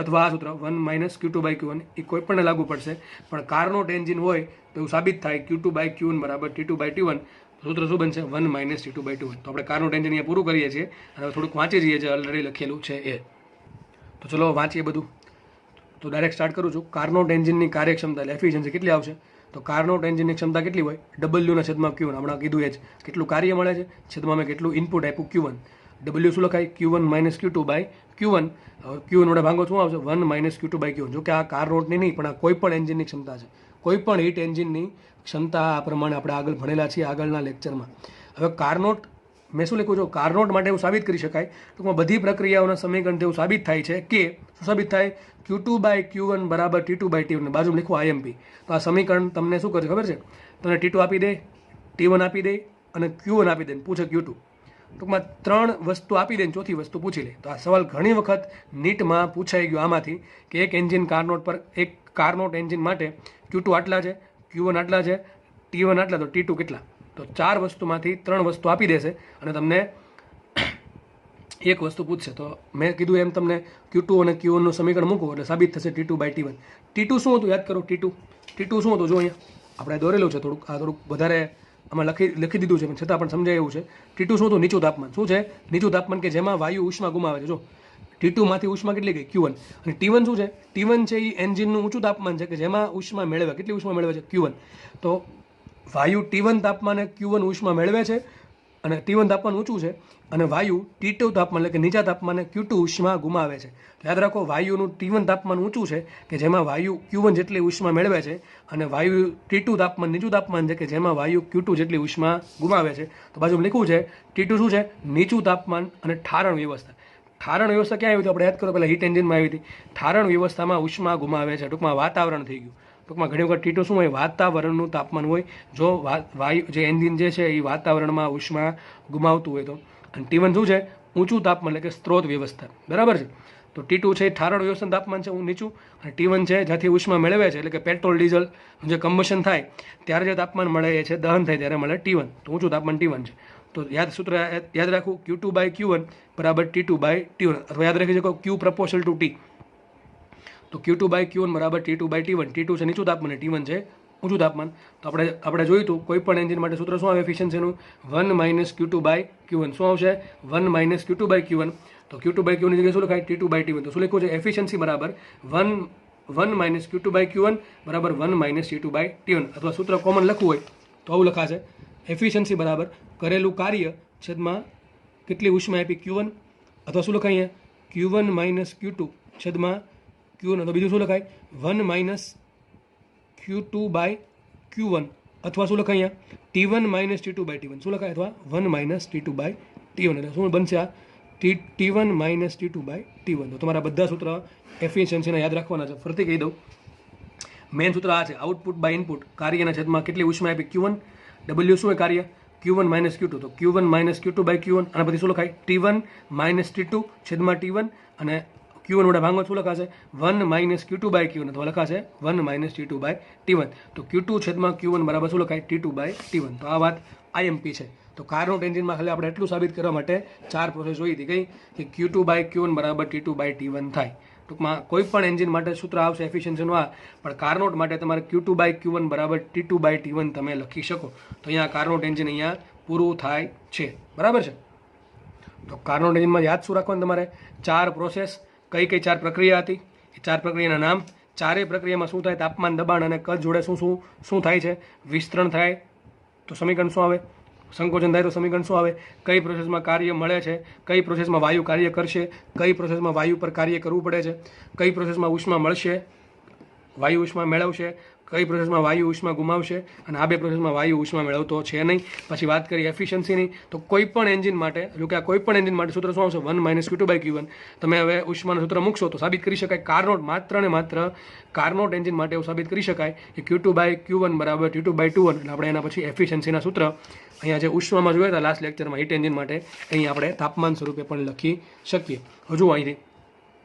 અથવા આ સૂત્ર 1 - Q2/Q1 એ કોઈ પણને લાગુ પડશે. પણ કાર્નોટ એન્જિન હોય તો એવું સાબિત થાય Q2/Q1 બરાબર T2/T1. સૂત્ર શું બનશે? 1 - T2/T1. તો આપણે કાર્નોટ એન્જિન અહીંયા પૂરું કરીએ છીએ અને થોડુંક વાંચી જઈએ જે ઓલરેડી લખેલું છે એ. તો ચલો વાંચીએ બધું. તો ડાયરેક્ટ સ્ટાર્ટ કરું છું. કાર્નોટ એન્જિનની કાર્યક્ષમતા એટલે એફિશિયન્સી કેટલી આવશે? તો કાર્નોટ એન્જિનની ક્ષમતા કેટલી હોય? W/Q1. હમણાં કીધું એ જ, કેટલું કાર્ય મળે છે છેદમાં મેં કેટલું ઇનપુટ આપ્યું Q1. W શું લખાય? Q1 - Q2/Q1. Q1 વડે ભાગો શું આવશે? 1 - Q2/Q1. જો કે આ કાર્નોટની નહીં, પણ આ કોઈ પણ એન્જિનની ક્ષમતા છે. કોઈ પણ હીટ એન્જિનની ક્ષમતા આ પ્રમાણે આપણે આગળ ભણેલા છીએ આગળના લેક્ચરમાં. હવે કાર્નોટ મેં શું લખ્યું છે? કાર્નોટ માટે એવું સાબિત કરી શકાય, ટૂંકમાં બધી પ્રક્રિયાઓના સમીકરણથી એવું સાબિત થાય છે કે શું સાબિત થાય? Q2/Q1 બરાબર T2/T1. બાજુ લખો IMP. તો આ સમીકરણ તમને શું કરે ખબર છે? તમને T2 આપી દે, T1 આપી દે અને Q1 આપી દે, પૂછે Q2. ટૂંકમાં 3 વસ્તુ આપી દે, ચોથી વસ્તુ પૂછી લે. તો આ સવાલ ઘણી વખત નીટમાં પૂછાઈ ગયો આમાંથી કે એક એન્જિન કાર્નોટ પર, એક કાર્નોટ એન્જિન માટે Q2 આટલા છે, Q1 આટલા છે, T1 આટલા, તો T2 કેટલા? તો 4 વસ્તુમાંથી 3 વસ્તુ આપી દેશે અને તમને એક વસ્તુ પૂછશે. તો મેં કીધું એમ તમને Q2 અને Q1 નું સમીકરણ મૂકો એટલે સાબિત થશે T2/T1. T2 શું હતું? યાદ કરો. T2 શું હતું? જો અહીંયા આપણે દોરેલું છે, થોડુંક વધારે આમાં લખી દીધું છે, પણ છતાં પણ સમજાય એવું છે. T2 શું હતું? નીચું તાપમાન. શું છે? નીચું તાપમાન કે જેમાં વાયુ ઉષ્મા ગુમાવે છે. જો T2 માંથી ઉષ્મા કેટલી ગઈ? Q1. અને T1 શું છે? T1 છે એ એન્જિનનું ઊંચું તાપમાન છે કે જેમાં ઉષ્મા મેળવે. કેટલી ઉષ્મા મેળવે છે? Q1. તો વાયુ T1 તાપમાને Q1 ઉષ્મા મેળવે છે અને T1 તાપમાન ઊંચું છે, અને વાયુ T2 તાપમાન એટલે કે નીચા તાપમાને Q2 ઉષ્મા ગુમાવે છે. યાદ રાખો, વાયુનું T1 તાપમાન ઊંચું છે કે જેમાં વાયુ Q1 જેટલી ઉષ્મા મેળવે છે, અને વાયુ T2 તાપમાન નીચું તાપમાન છે કે જેમાં વાયુ Q2 જેટલી ઉષ્મા ગુમાવે છે. તો બાજુમાં લખ્યું છે T2 શું છે? નીચું તાપમાન અને ઠારણ વ્યવસ્થા. ઠારણ વ્યવસ્થા ક્યાં આવી હતી? આપણે યાદ કરો, પહેલાં હીટ એન્જિનમાં આવી હતી. ઠારણ વ્યવસ્થામાં ઉષ્મા ગુમાવે છે, ટૂંકમાં વાતાવરણ થઈ ગયું. ટૂંકમાં ઘણી વખત T2 શું હોય? વાતાવરણનું તાપમાન હોય. જો વાયુ જે એન્જિન જે છે એ વાતાવરણમાં ઉષ્મા ગુમાવતું હોય તો. અને T1 શું છે? ઊંચું તાપમાન એટલે કે સ્ત્રોત વ્યવસ્થા. બરાબર છે. તો T2 છે ઠારણ વ્યવસ્થાનું તાપમાન છે નીચું, અને T1 છે જ્યાંથી ઉષ્મા મેળવે છે, એટલે કે પેટ્રોલ ડીઝલ જે કમ્બશન થાય ત્યારે જે તાપમાન મળે એ છે દહન થાય ત્યારે મળે T1. તો ઊંચું તાપમાન T1 છે. તો સૂત્ર યાદ રાખવું, Q2/Q1 બરાબર T2/T1. અથવા યાદ રાખી શકો Q proportional to T. તો Q2/Q1 બરાબર T2/T1. T2 છે નીચું તાપમાન, T1 છે ઊંચું તાપમાન. તો આપણે જોયું હતું કોઈ પણ એન્જિન માટે સૂત્ર શું આવે એફિશિયન્સીનું? 1 - Q2/Q1. શું આવશે? 1 - Q2/Q1. તો Q2/Q1 ની જગ્યાએ શું લખાય? T2/T1. તો શું લખ્યું છે? એફિશિયન્સી બરાબર 1 - Q2/Q1 બરાબર 1 - T2/T1. અથવા સૂત્ર કોમન લખવું હોય તો આવું લખાશે, એફિશિયન્સી બરાબર કરેલું કાર્ય છેદમાં કેટલી ઉષ્મા આપી Q1, અથવા શું લખાય અહીંયા? Q1 - Q2 છેદમાં Q1. તો બીજું શું લખાય? 1 - Q2/Q1. અથવા શું લખાય અહીંયા? T1 - T2/T1. શું લખાય? અથવા 1 - T2/T1. એટલે શું બનશે આ? T1 - T2/T1. તો તમારા બધા સૂત્ર એફિશિયન્સીના યાદ રાખવાના છે. ફરીથી કહી દઉં, મેન સૂત્ર આ છે, આઉટપુટ બાય ઇનપુટ, કાર્યના છેદમાં કેટલી ઉષ્મા આપી Q1. W શું હોય? કાર્ય Q1 - Q2. તો Q1 - Q2/Q1. આના પછી શું લખાય? T1 - T2 છેદમાં T1. અને Q1 વડે ભાંગો શું લખાશે? 1 - Q2/Q1. અથવા લખાશે 1 - T2/T1. તો Q2 છેદમાં Q1 બરાબર શું લખાય? T2/T1. તો આ વાત IMP છે. તો કાર્નોટ એન્જિનમાં ખાલી આપણે એટલું સાબિત કરવા માટે 4 પ્રોસેસ જોઈ હતી. કઈ? કે Q2/Q1 બરાબર T2/T1 થાય. ટૂંકમાં કોઈ પણ એન્જિન માટે સૂત્ર આવશે એફિશિયન્સીનું આ, પણ કાર્નોટ માટે તમારે Q2/Q1 બરાબર T2/T1 તમે લખી શકો. તો અહીંયા કાર્નોટ એન્જિન અહીંયા પૂરું થાય છે. બરાબર છે. તો કાર્નોટ એન્જિનમાં યાદ શું રાખવાનું તમારે? 4 પ્રોસેસ. કઈ 4 પ્રક્રિયા હતી? એ 4 પ્રક્રિયાના નામ. ચારેય પ્રક્રિયામાં શું થાય? તાપમાન, દબાણ અને કદ જોડે શું થાય છે? વિસ્તરણ થાય. તો સમીકરણ શું આવે? સંકોચન થાય તો સમીકરણ શું આવે? કઈ પ્રોસેસમાં કાર્ય મળે છે, કઈ પ્રોસેસમાં વાયુ કાર્ય કરશે, કઈ પ્રોસેસમાં વાયુ પર કાર્ય કરવું પડે છે, કઈ પ્રોસેસમાં ઉષ્મા મળશે, વાયુ ઉષ્મા મેળવશે, કઈ પ્રોસેસમાં વાયુ ઉષ્મા ગુમાવશે, અને આ બે પ્રોસેસમાં વાયુ ઉષ્મા મેળવતો છે નહીં. પછી વાત કરી એફિશિયન્સીની, તો કોઈ પણ એન્જિન માટે, જો કે આ કોઈ પણ એન્જિન માટે સૂત્ર શું આવશે? 1 - Q2/Q1. તમે હવે ઉષ્માનું સૂત્ર મૂકશો તો સાબિત કરી શકાય કાર્નોટ, માત્ર ને માત્ર કાર્નોટ એન્જિન માટે એવું સાબિત કરી શકાય કે Q2/Q1 બરાબર T2/T1. એટલે આપણે એના પછી એફિશિયન્સીના સૂત્ર અહીંયા જે ઉષ્મામાં જોયા હતા લાસ્ટ લેક્ચરમાં હીટ એન્જિન માટે, અહીં આપણે તાપમાન સ્વરૂપે પણ લખી શકીએ. હજુ અહીંથી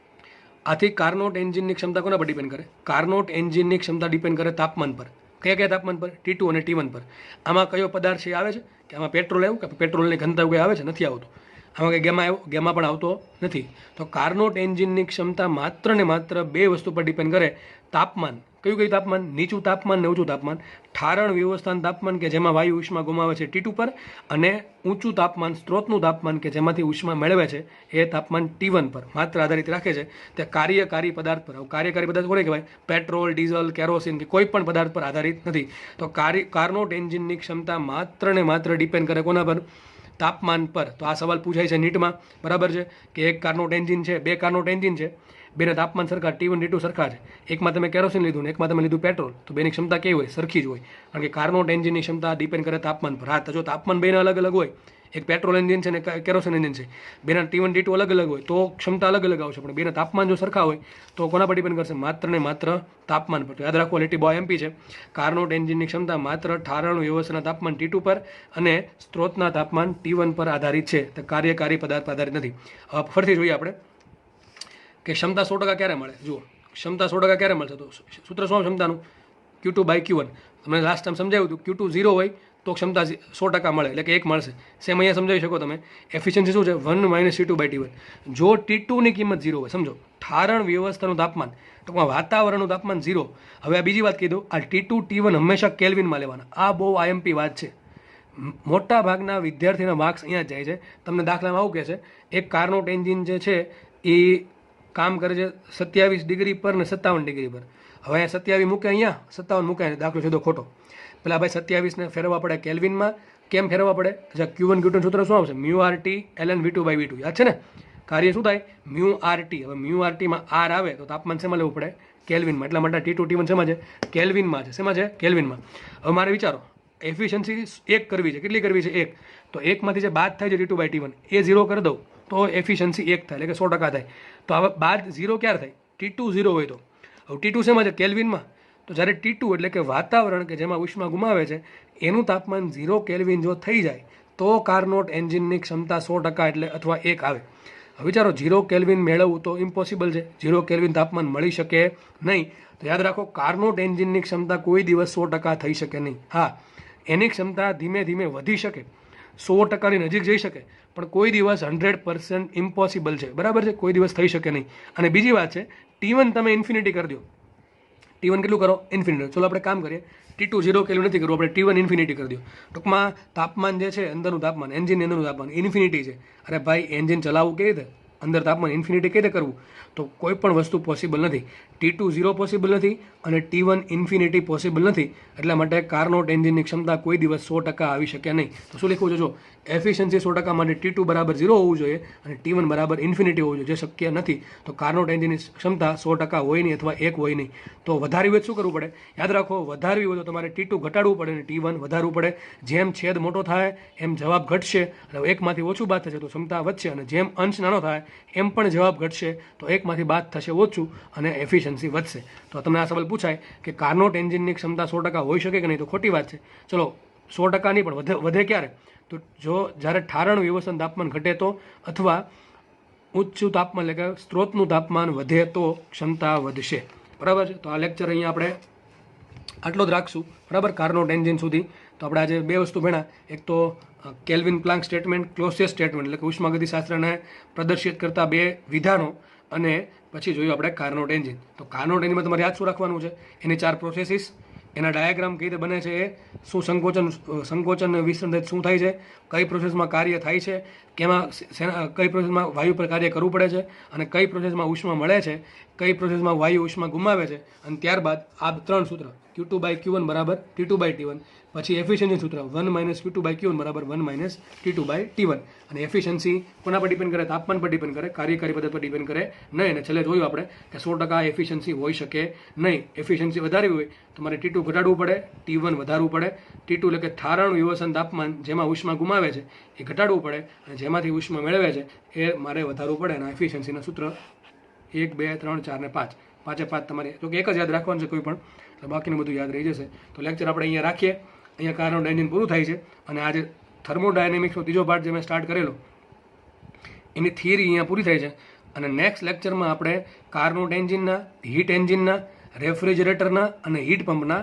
આથી કાર્નોટ એન્જિનની ક્ષમતા કોના પર ડિપેન્ડ કરે? કાર્નોટ એન્જિનની ક્ષમતા ડિપેન્ડ કરે તાપમાન પર. કયા કયા તાપમાન પર? T2 અને T1 પર. આમાં કયો પદાર્થ છે આવે છે કે આમાં પેટ્રોલ આવ્યું કે પેટ્રોલની ઘનતા કોઈ આવે છે? નથી આવતું. આમાં કંઈ ગેમા આવ્યો? ગેમા પણ આવતો નથી. તો કાર્નોટ એન્જિનની ક્ષમતા માત્ર ને માત્ર બે વસ્તુ પર ડિપેન્ડ કરે. તાપમાન, કયું તાપમાન? નીચું તાપમાન ને ઊંચું તાપમાન. ઠારણ વ્યવસ્થાનું તાપમાન કે જેમાં વાયુ ઉષ્મા ગુમાવે છે T2 પર, અને ઊંચું તાપમાન સ્ત્રોતનું તાપમાન કે જેમાંથી ઉષ્મા મેળવે છે એ તાપમાન T1 પર માત્ર આધારિત રાખે છે. તે કાર્યકારી પદાર્થ પર, કાર્યકારી પદાર્થ કોને કહેવાય? પેટ્રોલ, ડીઝલ, કેરોસીન કે કોઈ પણ પદાર્થ પર આધારિત નથી. તો કાર્નોટ એન્જિનની ક્ષમતા માત્ર ને માત્ર ડિપેન્ડ કરે કોના પર? તાપમાન પર. તો આ સવાલ પૂછાય છે નીટમાં, બરાબર છે, કે એક કાર્નોટ એન્જિન છે, બે કાર્નોટ એન્જિન છે, બેના તાપમાન સરખા, T1 T2 સરખા છે. એકમાં તમે કેરોસીન લીધું ને એકમાં તમે લીધું પેટ્રોલ, તો બેની ક્ષમતા કેવી હોય? સરખી જ હોય. કારણ કે કાર્નોટ એન્જિનની ક્ષમતા ડિપેન્ડ કરે તાપમાન પર. હા, તો જો તાપમાન બેના અલગ અલગ હોય, એક પેટ્રોલ એન્જિન છે ને કેરોસીન એન્જિન છે, બેના T1 T2 અલગ અલગ હોય, તો ક્ષમતા અલગ અલગ આવશે. પણ બેના તાપમાન જો સરખા હોય તો કોના પર ડિપેન્ડ કરશે? માત્ર ને માત્ર તાપમાન પર. તો યાદ રાખો, લેટી બોય MP છે. કાર્નોટ એન્જિનની ક્ષમતા માત્ર ઠારણ વ્યવસ્થાના તાપમાન T2 પર અને સ્ત્રોતના તાપમાન T1 પર આધારિત છે. તો કાર્યકારી પદાર્થ પર આધારિત નથી. ફરીથી જોઈએ આપણે કે ક્ષમતા 100% ક્યારે મળે? જુઓ, ક્ષમતા 100% ક્યારે મળશે? તો સૂત્ર શું ક્ષમતાનું? Q2/Q1. તમને લાસ્ટ ટાઈમ સમજાવ્યું હતું, Q2 0 હોય તો ક્ષમતા 100% મળે, એટલે કે 1 મળશે. સેમ અહીંયા સમજાવી શકો તમે. એફિશિયન્સી શું છે? 1 - T2/T1. જો T2 ની કિંમત 0 હોય, સમજો ઠારણ વ્યવસ્થાનું તાપમાન, ટૂંકમાં વાતાવરણનું તાપમાન 0. હવે આ બીજી વાત કહી દઉં, આ T2 T1 હંમેશા કેલ્વિનમાં લેવાના. આ બહુ IMP વાત છે. મોટા ભાગના વિદ્યાર્થીના માર્ક્સ અહીંયા જાય છે. તમને દાખલામાં આવું કહેશે, એક કાર્નોટ એન્જિન જે છે એ કામ કરે છે 27 ડિગ્રી પર ને 57 ડિગ્રી પર. હવે અહીંયા 27 મૂકે, અહીંયા 57 મૂકે, દાખલો સીધો ખોટો. પેલા ભાઈ 27 ને ફેરવવા પડે કેલ્વિનમાં. કેમ ફેરવવા પડે? Q1 Q2 સૂત્ર શું આવશે? μRT ln V2/V2. યાદ છે ને? કાર્ય શું થાય? μRT. હવે μRT માં R આવે તો તાપમાન શેમાં લેવું પડે? કેલ્વિનમાં. એટલા માટે T2 T1 શેમાં છે? કેલ્વિનમાં છે. શેમાં છે? કેલ્વિનમાં. હવે મારે વિચારો, એફિશિયન્સી 1 કરવી છે. કેટલી કરવી છે? 1. તો 1 માંથી જે બાદ થાય છે T2/T1 એ 0 કરી દઉં તો એફિશિયન્સી 1 થાય, એટલે કે 100% થાય. તો હવે બાદ 0 ક્યારે થાય? T2 0 હોય તો. હવે T2 શેમાં છે? કેલ્વિનમાં. તો જ્યારે T2 એટલે કે વાતાવરણ કે જેમાં ઉષ્મા ગુમાવે છે એનું તાપમાન 0 કેલ્વિન જો થઈ જાય તો કાર્નોટ એન્જિનની ક્ષમતા 100% એટલે અથવા 1 આવે. હવે વિચારો, 0 કેલ્વિન મેળવવું તો ઇમ્પોસિબલ છે. 0 કેલ્વિન તાપમાન મળી શકે નહીં. તો યાદ રાખો, કાર્નોટ એન્જિનની ક્ષમતા કોઈ દિવસ 100% થઈ શકે નહીં. હા, એની ક્ષમતા ધીમે ધીમે વધી શકે, 100%ની નજીક જઈ શકે, પણ કોઈ દિવસ 100% ઇમ્પોસિબલ છે. બરાબર છે? કોઈ દિવસ થઈ શકે નહીં. અને બીજી વાત છે, T1 તમે ઇન્ફિનિટી કરી દો. T1 કેટલું કરો? ઇન્ફિનિટી. ચલો આપણે કામ કરીએ. T2 0 કેલ્વિન નથી કરવું, આપણે T1 ઇન્ફિનિટી કરી દો. ટૂંકમાં તાપમાન જે છે અંદરનું તાપમાન, એન્જિનની અંદરનું તાપમાન ઇન્ફિનિટી છે. અરે ભાઈ, એન્જિન ચલાવવું કેવી રીતે? અંદર તાપમાન ઇન્ફિનિટી કઈ રીતે કરવું? તો કોઈ પણ વસ્તુ પોસિબલ નથી. T2 0 પોસિબલ નથી અને T1 ઇન્ફિનિટી પોસિબલ નથી. એટલા માટે કાર્નોટ એન્જિનની ક્ષમતા કોઈ દિવસ 100% આવી શકે નહીં. તો શું લખવું છે? જો એફિશિયન્સી 100% માટે T2 બરાબર 0 હોવું જોઈએ અને T1 બરાબર ઇન્ફિનિટી હોવું જોઈએ, જે શક્ય નથી. તો કાર્નોટ એન્જિનની ક્ષમતા 100% હોય નહીં અથવા 1 હોય નહીં. તો વધારવી હોય શું કરવું પડે? યાદ રાખો, વધારવી હોય તો તમારે T2 ઘટાડવું પડે અને T1 વધારવું પડે. જેમ છેદ મોટો થાય એમ જવાબ ઘટશે, અને 1 માંથી ઓછું બાદ થશે તો ક્ષમતા વધશે, અને જેમ અંશ નાનો થાય એમ પણ જવાબ ઘટશે, તો 1 માંથી બાદ થશે ઓછું અને એફિશિયન્સી વધશે. તો તમને આ સવાલ પૂછાય કે કાર્નોટ એન્જિનની ક્ષમતા 100% હોઈ શકે કે નહીં? તો ખોટી વાત છે. ચલો, 100% નહીં, પણ વધે ક્યારે? તો જો જ્યારે ઠારણ વ્યવસ્થાનું તાપમાન ઘટે તો, અથવા ઊંચું તાપમાન એટલે કે સ્ત્રોતનું તાપમાન વધે તો ક્ષમતા વધશે. બરાબર છે? તો આ લેક્ચર અહીંયા આપણે આટલો જ રાખશું. બરાબર? કાર્નોટ એન્જિન સુધી. તો આપણે આજે બે વસ્તુ ભણ્યા. એક તો કેલ્વિન પ્લાન્ક સ્ટેટમેન્ટ, ક્લોસિયસ સ્ટેટમેન્ટ એટલે કે ઉષ્માગતિશાસ્ત્રને પ્રદર્શિત કરતા બે વિધાનો, અને પછી જોયું આપણે કાર્નોટ એન્જિન. તો કાર્નોટ એન્જિનમાં તમારે યાદ શું રાખવાનું છે? એની 4 પ્રોસેસીસ, એના ડાયાગ્રામ કઈ રીતે બને છે, શું સંકોચન વિસ્તરણ શું થાય છે, કઈ પ્રોસેસમાં કાર્ય થાય છે, કેમાં કઈ પ્રોસેસમાં વાયુ પર કાર્ય કરવું પડે છે, અને કઈ પ્રોસેસમાં ઉષ્મા મળે છે, કઈ પ્રોસેસમાં વાયુ ઉષ્મા ગુમાવે છે, અને ત્યારબાદ આ 3 સૂત્ર Q2/Q1 બરાબર T2/T1, પછી એફિશિયન્સી સૂત્ર 1 - Q2/Q1 બરાબર 1 - T2/T1. અને એફિશિયન્સી કોના પર ડિપેન્ડ કરે? તાપમાન પર ડિપેન્ડ કરે, કાર્યકારી પદાર્થ પર ડિપેન્ડ કરે નહીં. અને છેલ્લે જોયું આપણે કે 100% એફિશિયન્સી હોઈ શકે નહીં. એફિશિયન્સી વધારવી હોય તો તમારે T2 ઘટાડવું પડે, T1 વધારવું પડે. T2 એટલે કે ઠારણ વિવસન તાપમાન જેમાં ઉષ્મા ગુમાવે છે એ ઘટાડવું પડે, અને જેમાંથી ઉષ્મા મેળવે છે એ મારે વધારવું પડે. અને એફિશિયન્સીના સૂત્ર 1, 2, 3, 4 ને 5, 5 તમારે જો કે એક જ યાદ રાખવાનું છે કોઈ પણ, એટલે બાકીનું બધું યાદ રહી જશે. તો લેક્ચર આપણે અહીંયા રાખીએ. અહીંયા કાર્નોટ એન્જિન પૂરું થાય છે. અને આજે થર્મોડાયનેમિક્સનો ત્રીજો પાર્ટ જે મેં સ્ટાર્ટ કરેલો એની થિયરી અહીંયા પૂરી થાય છે. અને નેક્સ્ટ લેક્ચરમાં આપણે કાર્નોટ એન્જિનના, હીટ એન્જિનના, રેફ્રિજરેટરના અને હીટ પંપના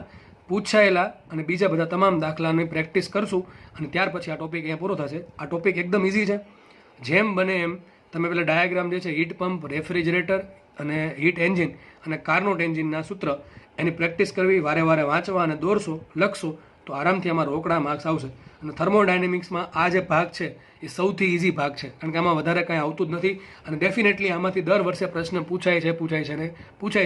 પૂછાયેલા અને બીજા બધા તમામ દાખલાની પ્રેક્ટિસ કરશું. અને ત્યાર પછી આ ટોપિક અહીંયા પૂરો થશે. આ ટોપિક એકદમ ઇઝી છે. જેમ બને એમ તમે પેલા ડાયાગ્રામ જે છે હીટ પંપ, રેફ્રિજરેટર અને હીટ એન્જિન અને કાર્નોટ એન્જિનના સૂત્ર એની પ્રેક્ટિસ કરવી, વારે વારે વાંચવા અને દોરશો, લખશો તો આરામથી આમાં રોકડા માર્ક્સ આવશે. અને થર્મોડાયનેમિક્સમાં આ જે ભાગ છે એ સૌથી ઇઝી ભાગ છે, કારણ કે આમાં વધારે કાંઈ આવતું જ નથી. અને ડેફિનેટલી આમાંથી દર વર્ષે પ્રશ્ન પૂછાય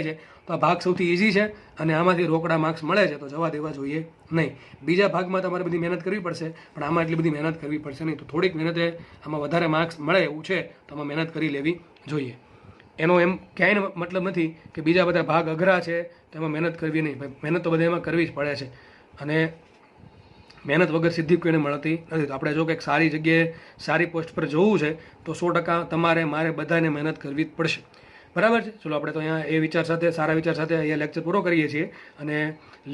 છે. તો આ ભાગ સૌથી ઇઝી છે અને આમાંથી રોકડા માર્ક્સ મળે છે, તો જવા દેવા જોઈએ નહીં. બીજા ભાગમાં તમારે બધી મહેનત કરવી પડશે, પણ આમાં એટલી બધી મહેનત કરવી પડશે નહીં. તો થોડીક મહેનતે આમાં વધારે માર્ક્સ મળે એવું છે તો આમાં મહેનત કરી લેવી જોઈએ. એનો એમ ક્યાંય મતલબ નથી કે બીજા બધા ભાગ અઘરા છે તો એમાં મહેનત કરવી નહીં. ભાઈ મહેનત તો બધા એમાં કરવી જ પડે છે. અને મહેનત વગર સિદ્ધિ કોઈને મળતી નથી. તો આપણે જો કંઈક સારી જગ્યાએ સારી પોસ્ટ પર જવું છે તો 100% તમારે મારે બધાને મહેનત કરવી જ પડશે. બરાબર છે? ચલો આપણે તો અહીંયા એ વિચાર સાથે, સારા વિચાર સાથે અહીંયા લેક્ચર પૂરો કરીએ છીએ. અને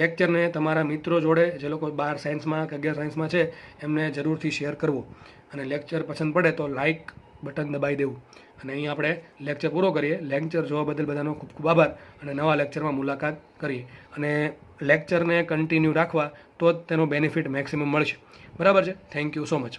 લેક્ચરને તમારા મિત્રો જોડે જે લોકો 12 સાયન્સમાં કે 11 સાયન્સમાં છે એમને જરૂરથી શેર કરવો. અને લેક્ચર પસંદ પડે તો લાઇક બટન દબાવી દેવું. અને અહીં આપણે લેક્ચર પૂરો કરીએ. લેક્ચર જોવા બદલ બધાનો ખૂબ ખૂબ આભાર. અને નવા લેક્ચરમાં મુલાકાત કરીએ. અને લેક્ચરને કન્ટિન્યુ રાખવા તો જ તેનો બેનિફિટ મેક્સિમમ મળશે. બરાબર છે? Thank you so much.